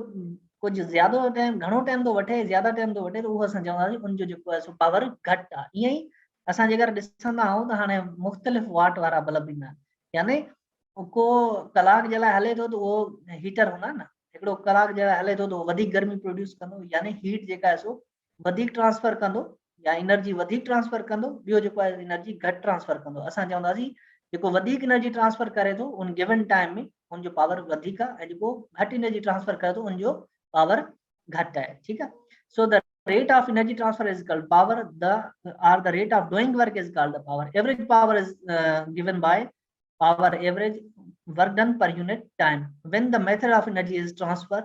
कुझु ज़्यादा टाइम घणो टाइम थो वठे ज़्यादा टाइम थो वठे त उहो असां चवंदासीं उनजो जेको आहे सो पावर घटि आहे ईअं ई असां जेकर ॾिसंदा आहियूं त हाणे मुख़्तलिफ़ वाट वारा बल्ब ईंदा आहिनि यानी को कलाक जे लाइ हले थो त उहो हीटर हूंदा न हिकिड़ो कलाक जे लाइ हले थो त वधीक गर्मी प्रोड्यूस कंदो यानी हीट जेका आहे सो वधीक ट्रांसफर कंदो या एनर्जी वधीक ट्रांसफर कंदो ॿियो जेको आहे एनर्जी घटि ट्रांसफर कंदो असां चवंदासीं जेको वधीक एनर्जी ट्रांसफर करे थो उन गिवन टाइम में उनजो पावर वधीक आहे ऐं जेको घटि एनर्जी ट्रांसफर करे थो उनजो पावर घटि आहे ठीकु आहे so the rate of energy transfer is called power the rate of doing work is called the power average power is given by power average work done per unit time when the method of energy is transfer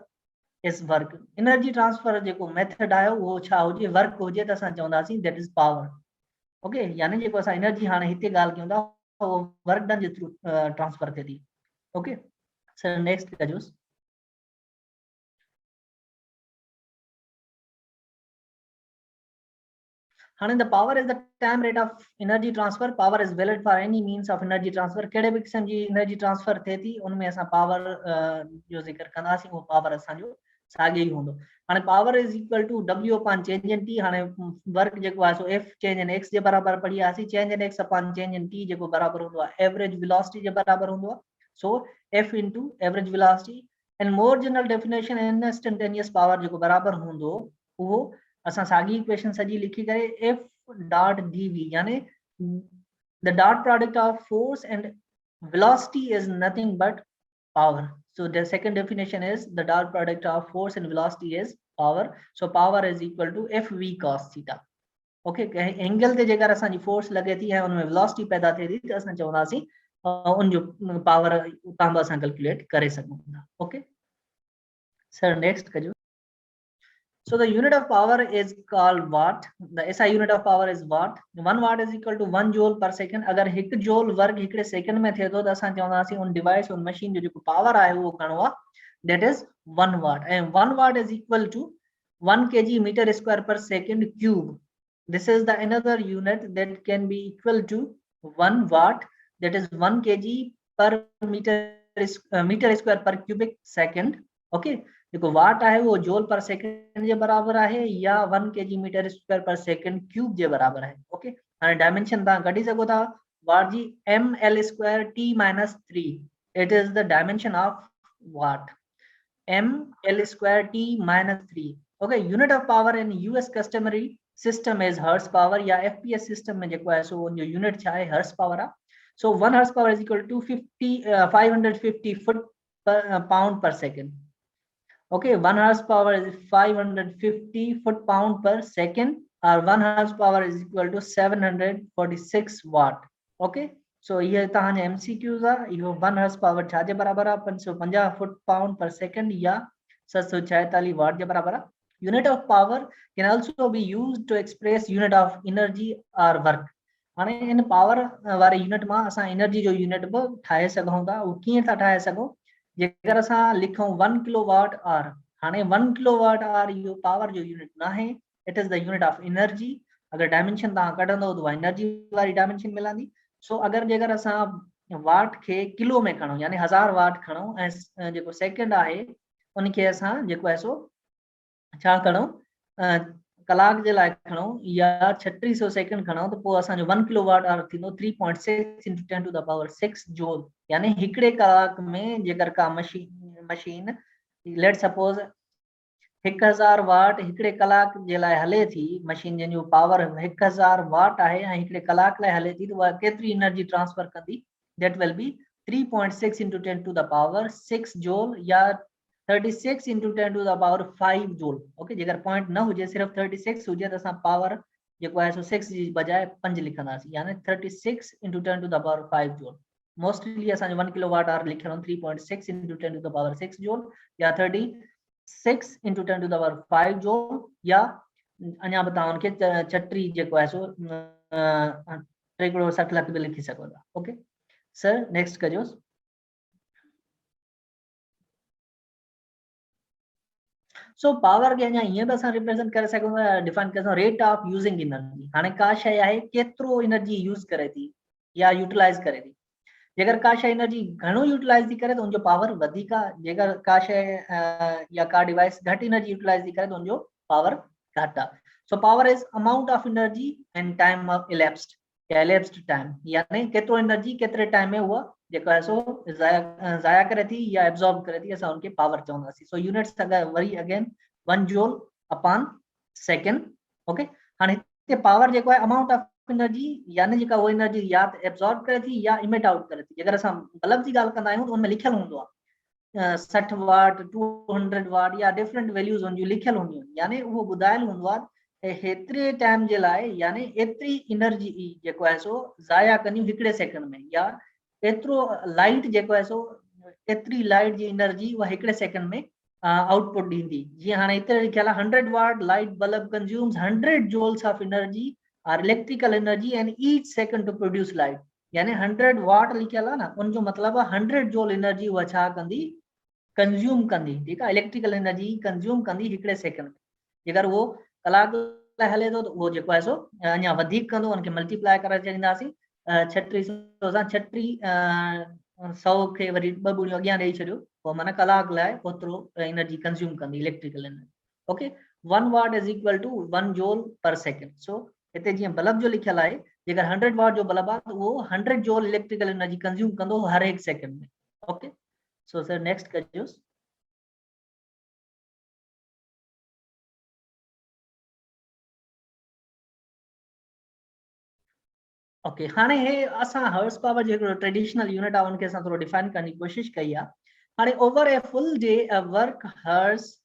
is work energy transfer जेको method आयो उहो छा हुजे work हुजे त असां चवंदासीं that is power okay यानी जेको असां एनर्जी हाणे हिते ॻाल्हि कयूं था उहो वर्क डन जे थ्रू ट्रांसफर थिए थी ओके सर नेक्स्ट कजोसि हाणे the power is the time rate of energy transfer power is valid for any means of energy transfer कहिड़े बि क़िस्म जी एनर्जी ट्रांसफर थिए थी उनमें असां पावर जो ज़िक्र कंदासीं उहो पावर असांजो साॻियो ई हूंदो हाणे power is equal to W upon change in T हाणे वर्क जेको आहे so F change in x जे बराबरि पढ़ी आसीं change in x upon change in t जेको बराबरि हूंदो आहे एवरेज वेलोसिटी जे बराबरि हूंदो आहे so F into average velocity and more general definition instantaneous power जो बराबर होंदो वो असा सागी इक्वेशन सजी लिखी करे F dot dv यानी the dot product of force and velocity is nothing but power. So the second definition is the dot product of force and velocity is power. So power is equal to Fv cos theta. Okay angle ते जेकर असांजी force लगे थी ऐं उनमें velocity पैदा थिए थी त असां चवंदासीं उन जो पावर उतां बि असां कैलकुलेट करे सघूं था. ओके सर नेक्स्ट कजो. So the unit of power is called watt. The SI unit of power is watt. 1 watt is equal to 1 joule per second. अगर 1 joule वर्ग हिकड़े सेकंड में थिए थो त असां चवंदासीं उन डिवाइस उन मशीन जो जेको पावर आहे उहो घणो आहे, that is 1 watt. And 1 watt is equal to 1 kg meter square per second cube. This is the another unit that can be equal to 1 watt, that is 1 kg per meter square per cubic second. Okay, देखो वाट आहे वो जोल पर second जे बराबर आहे या 1 kg metre square per second cube जे बराबर आहे. ओके हाणे डायमेंशन तव्हां कढी सघो था. वाट जी ml स्क्वायर t minus 3 it is the dimension of watt. ml स्क्वायर t minus 3. Okay unit of power in US customary system is horse power या fps सिस्टम में जेको आहे सो जो यूनिट छा आहे हर्ट्ज पावर आहे. So 1 horse power is equal to 550 foot pound per second. Okay, 1 horsepower is 550 foot-pound per second, or 1 horsepower is equal to 746 watt. Okay, so ये तहां MCQs are. यो 1 horsepower छाजे बराबर आहे 550 foot-pound per second या 746 watt जे बराबर आहे. Unit of power can also be used to express unit of energy or work. हाणे इन पावर वारे यूनिट मां असां एनर्जी जो यूनिट बि ठाहे सघूं था. वो कीअं था ठाहे सघूं? जेकर असां लिखूं 1 किलोवाट आवर. हाणे 1 किलोवाट आवर यो पावर जो यूनिट ना है, it is the unit of energy. अगर डायमेंशन तव्हां कढंदो त एनर्जी वारी डायमेंशन मिलंदी. सो अगर जेकर असां वाट खे किलो में खणूं यानी 1000 वाट खणूं ऐं जेको सेकंड आहे उनखे असां जेको आहे सो छा खणूं कलाक जे लाइ खणूं या 3600 सेकंड खणूं त पोइ असांजो 1 किलोवाट आवर थींदो 3.6 into 10 to the power 6 joule. यानी हिकड़े कलाक में जेकर का मशीन लेट सपोज 1000 वाट हिकड़े कलाक जे लाइ हले थी, मशीन जंहिंजो पावर 1000 वाट आहे ऐं हिकड़े कलाक लाइ हले थी त उहा केतिरी एनर्जी ट्रांसफर कंदी? That will be 3.6 into 10 to the power 6 joule या 36 into 10 to the power 5 joule. Okay जेकर पॉइंट न हुजे सिर्फ 36 हुजे त असां पावर जेको आहे सो 6 जी बजाय 5 लिखंदासीं यानी 36 into 10 to the power 5 joule. Mostly असांजो 1 किलोवाट आवर लिखियो 3.6 into 10 to the power 6 joule या 36 into 10 to the power 5 joule या अञा बि तव्हां उनखे 36 जेको आहे सो 3.60 लाख बि लिखी सघो था. ओके सर नेक्स्ट कजो. सो पावर के अञा ईअं बि असां रिप्रेजेंट करे सघूं था, डिफाइन करे सघूं रेट ऑफ यूजिंग एनर्जी. हाणे का शइ आहे केतिरो एनर्जी यूज़ करे थी या यूटिलाइज करे थी. जेकर का शइ एनर्जी घणो यूटिलाइज थी करे त उनजो पावर वधीक आहे. जेकर का शइ या का डिवाइस घटि एनर्जी यूटिलाइज थी करे त उनजो पावर घटि आहे. So power is amount of energy and time of elapsed time यानी केतिरो एनर्जी केतिरे टाइम में उहा जेको आहे सो ज़ाया करे थी या एब्जॉर्ब करे थी, असां उनखे पावर चवंदासीं. सो यूनिट्स अगरि वरी again 1 joule upon second. Okay हाणे हिते पावर जेको आहे अमाउंट ऑफ एनर्जी यानी जेका वो एनर्जी या एब्जॉर्ब करे थी या इमिट आउट करे थी. जेकर असां बल्ब जी ॻाल्हि कंदा आहियूं त उनमें लिखियल हूंदो आहे 60 वाट 200 वाट या डिफरेंट वैल्यूज उनजूं लिखियल हूंदियूं आहिनि यानी उहो ॿुधायल हूंदो आहे हेतिरे टाइम जे लाइ यानी एतिरी एनर्जी जेको आहे सो ज़ाया कंदियूं हिकड़े सेकंड में या एतिरो लाइट जेको आहे सो एतिरी लाइट जी एनर्जी उहा हिकड़े सेकंड में आउटपुट ॾींदी. जीअं हाणे हिते लिखियल आहे 100 watt light bulb consumes 100 joules of energy और electrical energy and each second to produce light. यानी 100 वाट लिखियल आहे न उनजो मतलब आहे 100 जूल एनर्जी उहा छा कंदी कंज्यूम कंदी. ठीक है इलेक्ट्रिकल एनर्जी कंज्यूम कंदी हिकड़े सेकंड में. जेकर वो कलाक लाइ हले थो त उहो जेको आहे सो अञा वधीक कंदो. उनखे मल्टीप्लाई करे छॾींदासीं 3600 सां 100 खे वरी 2 ॿुड़ियूं अॻियां ॾेई छॾियो पोइ माना कलाक लाइ ओतिरो एनर्जी कंज्यूम कंदी electrical energy. Okay 1 watt is equal to 1 joule per second. So हिते जीअं बल्ब जो लिखियल आहे जेकर 100 वाट जो बल्ब आहे त उहो 100 जूल इलेक्ट्रिकल एनर्जी कंज्यूम कंदो हर एक सेकंड में. ओके सो सर नेक्स्ट कजोस. ओके हाणे हे असां हर्स पावर जो हिकिड़ो ट्रेडिशनल यूनिट आहे उनखे असां थोरो डिफाइन करण जी कोशिशि कई आहे हाणे over a full day a work horse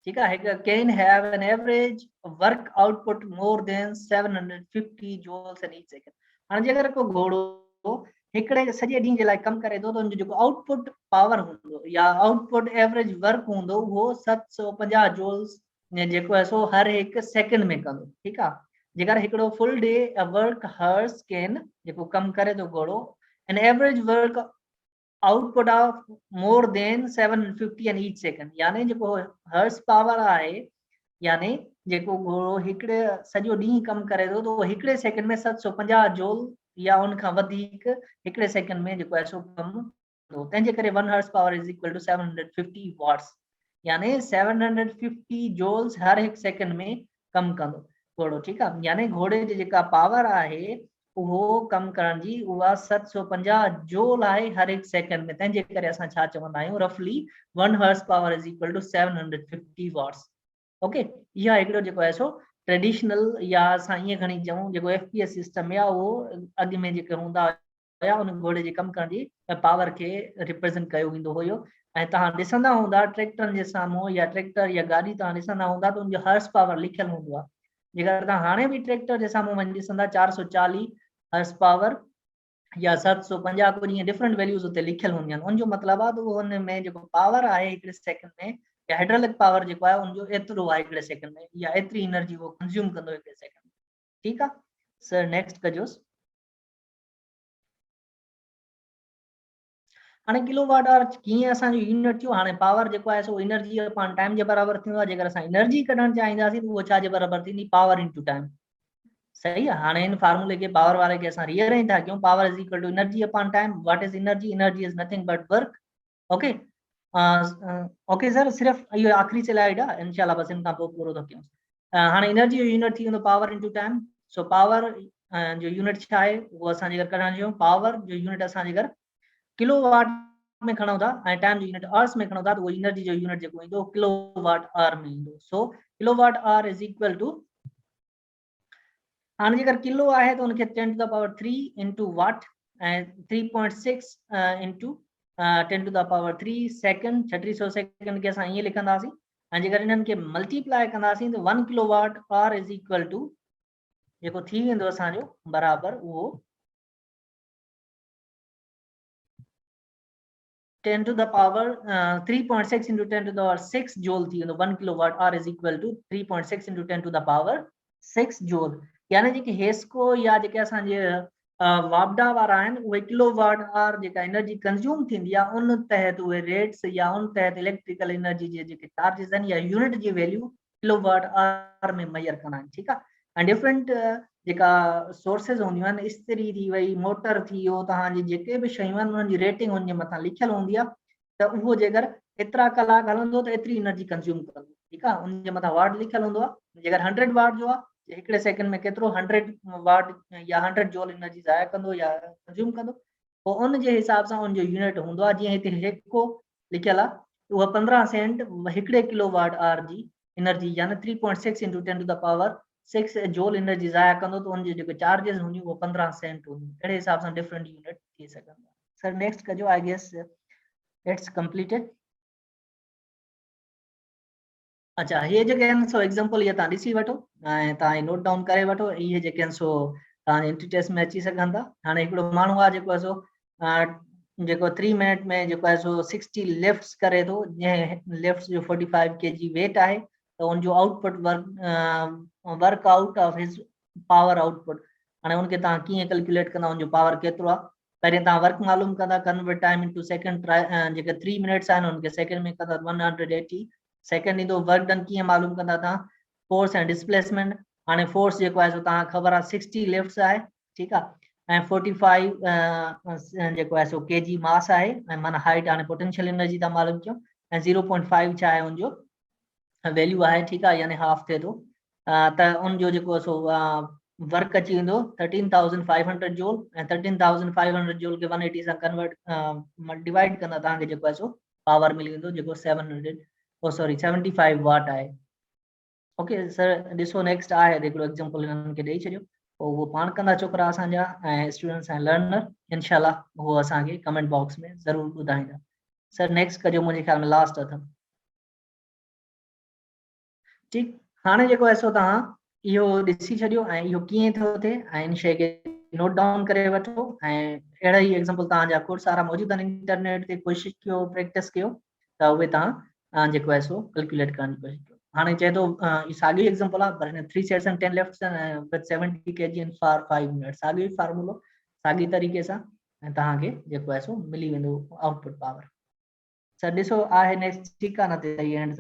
ठीक है can have an average work output more than 750 joules in each second हाणे जेकर को घोड़ो हिकड़े सॼे ॾींहं जे लाइ कमु करे थो त उनजो जेको आउटपुट पावर हूंदो या आउटपुट एवरेज वर्क हूंदो उहो 750 joules जेको आहे सो हर हिकु सेकंड में कंदो ठीकु आहे जेकर हिकिड़ो full day work horse can जेको कमु करे थो घोड़ो an average work output of more than 750 in each second यानी जेको हर्स पावर आहे यानी जेको घोड़ो हिकड़े सॼो ॾींहुं कमु करे थो त हिकड़े सेकंड में 750 जूल या उन खां वधीक हिकड़े सेकंड में जेको आहे सो कमु कंदो तंहिंजे करे 1 horse power is equal to 750 watts यानी 750 जूल्स हर हिकु सेकंड में कमु कंदो घोड़ो ठीकु आहे यानी घोड़े जी जेका पावर आहे उहो कम करण जी उहा 750 जूल आहे हर एक सेकंड में तंहिंजे करे असां छा चवंदा आहियूं रफली 1 horse power is equal to 750 watts okay इहा हिकिड़ो जेको आहे सो ट्रेडिशनल या असां ईअं खणी चऊं जेको एफपीएस सिस्टम या उहो अॻु में जेके हूंदा हुया उन घोड़े जे कमु करण जी पावर खे रिप्रेज़ेंट कयो वेंदो हुयो ऐं तव्हां ॾिसंदा हूंदा ट्रैक्टरनि जे साम्हूं या ट्रैक्टर या गाॾी तव्हां ॾिसंदा हूंदा त उनजो हर्स पावर लिखियलु हूंदो आहे जेकर तव्हां हाणे बि ट्रैक्टर जे साम्हूं वञी ॾिसंदा 440 हर्स पावर या 750 कुछ डिफरेंट वैल्यूज उते लिखियल हूंदियूं आहिनि उनजो मतिलबु आहे त उन में जेको पावर आहे हिकड़े सेकंड में या हाइड्रोलिक पावर जेको आहे उनजो एतिरो आहे हिकड़े सेकंड में या एतिरी एनर्जी वो कंज्यूम कंदो हिकड़े सेकंड में ठीकु आहे सर नेक्स्ट कजोसि हाणे किलोवाट आवर कीअं असांजो यूनिट थियो हाणे पावर जेको आहे सो एनर्जी अपॉन टाइम जे बराबर थींदो आहे जेकर असां एनर्जी कढण चाहींदासीं त उहो छा जे बराबर थींदी पावर इनटू टाइम सही है हाणे इन फार्मूले के पावर वाले के असां रीअरेंज था कयूं power is equal to energy upon time what is energy energy is nothing but work okay okay sir सिर्फ इहो आखिरी स्लाइड आहे इंशाल्लाह बस इन खां पोइ पूरो थो कयूं हाणे एनर्जी जो यूनिट थी वेंदो power into time so power जो यूनिट छा आहे उहो असां जेकर कढण जो पावर जो यूनिट असां जेकर किलोवाट में खणो था ऐं टाइम जो यूनिट आवर्स में खणो था त उहो एनर्जी जो यूनिट जेको ईंदो किलोवाट आवर में ईंदो so kilowatt hour is equal to हाणे जेकर किलो आहे त उनखे 10 to the power 3 into watt ऐं 3.6 into 10 to the power 3 second 3600 second के असां ईअं लिखंदासीं ऐं जेकर इन्हनि खे मल्टीप्लाई कंदासीं त 1 kilowatt hour is equal to जेको थी वेंदो असांजो बराबर उहो 10 to the power 3.6 into 10 to the power 6 joule थी वेंदो 1 kilowatt hour is equal to 3.6 into 10 to the power 6 joule यानी जेके हेस्को या जेके असांजे वापडा वारा आहिनि उहे किलोवाट आवर जेका एनर्जी कंज्यूम थींदी आहे उन तहत उहे रेट्स या उन तहत इलेक्ट्रिकल एनर्जी जे जेके चार्जेस आहिनि या यूनिट जी वैल्यू किलोवाट आवर में मेजर कंदा आहिनि ठीकु आहे ऐं डिफरेंट जेका सोर्सेस हूंदियूं आहिनि इस्त्री थी वई मोटर थी वियो तव्हांजी जेके बि शयूं आहिनि उन्हनि जी रेटिंग उनजे मथां लिखियलु हूंदी आहे त उहो जेकर एतिरा कलाक हलंदो त एतिरी एनर्जी कंज्यूम कंदो ठीकु आहे उनजे मथां वाट लिखियलु हूंदो आहे जेकर 100 वाट जो आहे हिकड़े सेकंड में केतिरो 100 वाट या 100 जूल एनर्जी ज़ाया कंदो या कंज्यूम कंदो पोइ उन जे हिसाब सां उनजो यूनिट हूंदो आहे जीअं हिते हेको लिखियलु आहे उहा 15 सेंट हिकड़े किलोवाट आवर जी एनर्जी यानी 3.6 into 10 to the power 6 joule energy ज़ाया कंदो त उनजे जेके चार्जेस हूंदियूं उहो 15 सेंट हूंदियूं अहिड़े हिसाब सां डिफरेंट यूनिट थी सघंदा सर नेक्स्ट कजो आई गेस इट्स कंप्लीटेड अच्छा ये जेके आहिनि सो एग्जांपल ये तव्हां ॾिसी वठो ऐं तव्हां नोट डाउन करे वठो इहे जेके आहिनि सो तव्हां एंट्री टेस्ट में अची सघनि था हाणे हिकिड़ो माण्हू आहे जेको आहे सो जेको 3 मिनट में जेको आहे सो 60 लिफ्ट्स करे थो जंहिं लिफ्ट्स जो 45 kg वेट आहे त उनजो आउटपुट वर्क आउट ऑफ हिज पावर आउटपुट हाणे उनखे तव्हां कीअं कैलकुलेट कंदा उनजो पावर केतिरो आहे पहिरियों तव्हां वर्क मालूम कंदा कन्वर्ट टाइम इनटू सेकंड जेके 3 मिनट्स आहिनि उनखे सेकंड में कंदा 180 सेकंड ईंदो वर्क डन कीअं मालूम कंदा तव्हां फोर्स ऐं डिस्प्लेसमेंट हाणे फोर्स जेको आहे सो तव्हां ख़बर आहे 60 लिफ्ट्स आहे ठीकु आहे ऐं 45 जेको आहे सो kg मास आहे ऐं माना हाइट हाणे पोटेंशियल एनर्जी तव्हां मालूम कयो ऐं 0.5 छा आहे उनजो वैल्यू आहे ठीकु आहे यानी हाफ थिए थो त उनजो जेको सो वर्क अची वेंदो 13,500 जूल ऐं 13,500 जूल खे 180 सां कन्वर्ट डिवाइड कंदा तव्हांखे जेको आहे सो पावर मिली वेंदो जेको 75 वाट आहे ओके सर ॾिसो नेक्स्ट आहे हिकिड़ो एग्जांपल हिननि खे ॾेई छॾियो वो पाण कंदा छोकरा असांजा ऐं स्टूडेंट्स ऐं लर्नर इंशाल्लाह वो असांखे कमेंट बॉक्स में ज़रूर ॿुधाईंदा। सर नेक्स्ट कजो, मुंहिंजे ख्याल में लास्ट अथव। ठीक, हाणे जेको आहे सो तव्हां इहो ॾिसी छॾियो ऐं इहो कीअं थो थिए ऐं इन शइ खे नोट डाउन करे वठो ऐं अहिड़ा ई एग्जांपल तव्हांजा खोड़ सारा मौजूद आहिनि इंटरनेट ते, कोशिशि कयो, प्रैक्टिस कयो त उहे तव्हां जेको आहे सो कैलकुलेट करण जी कोशिशि कयो। हाणे चए थो साॻियो एग्जांपल आहे पर हिन 3 sets and 10 lifts with 70 kg in for 5 minutes, साॻियो ई फार्मूलो साॻी तरीक़े सां ऐं तव्हांखे जेको आहे सो मिली वेंदो आउटपुट पावर। सर ॾिसो आहे नेक्स्ट, ठीकु आहे न, त एंड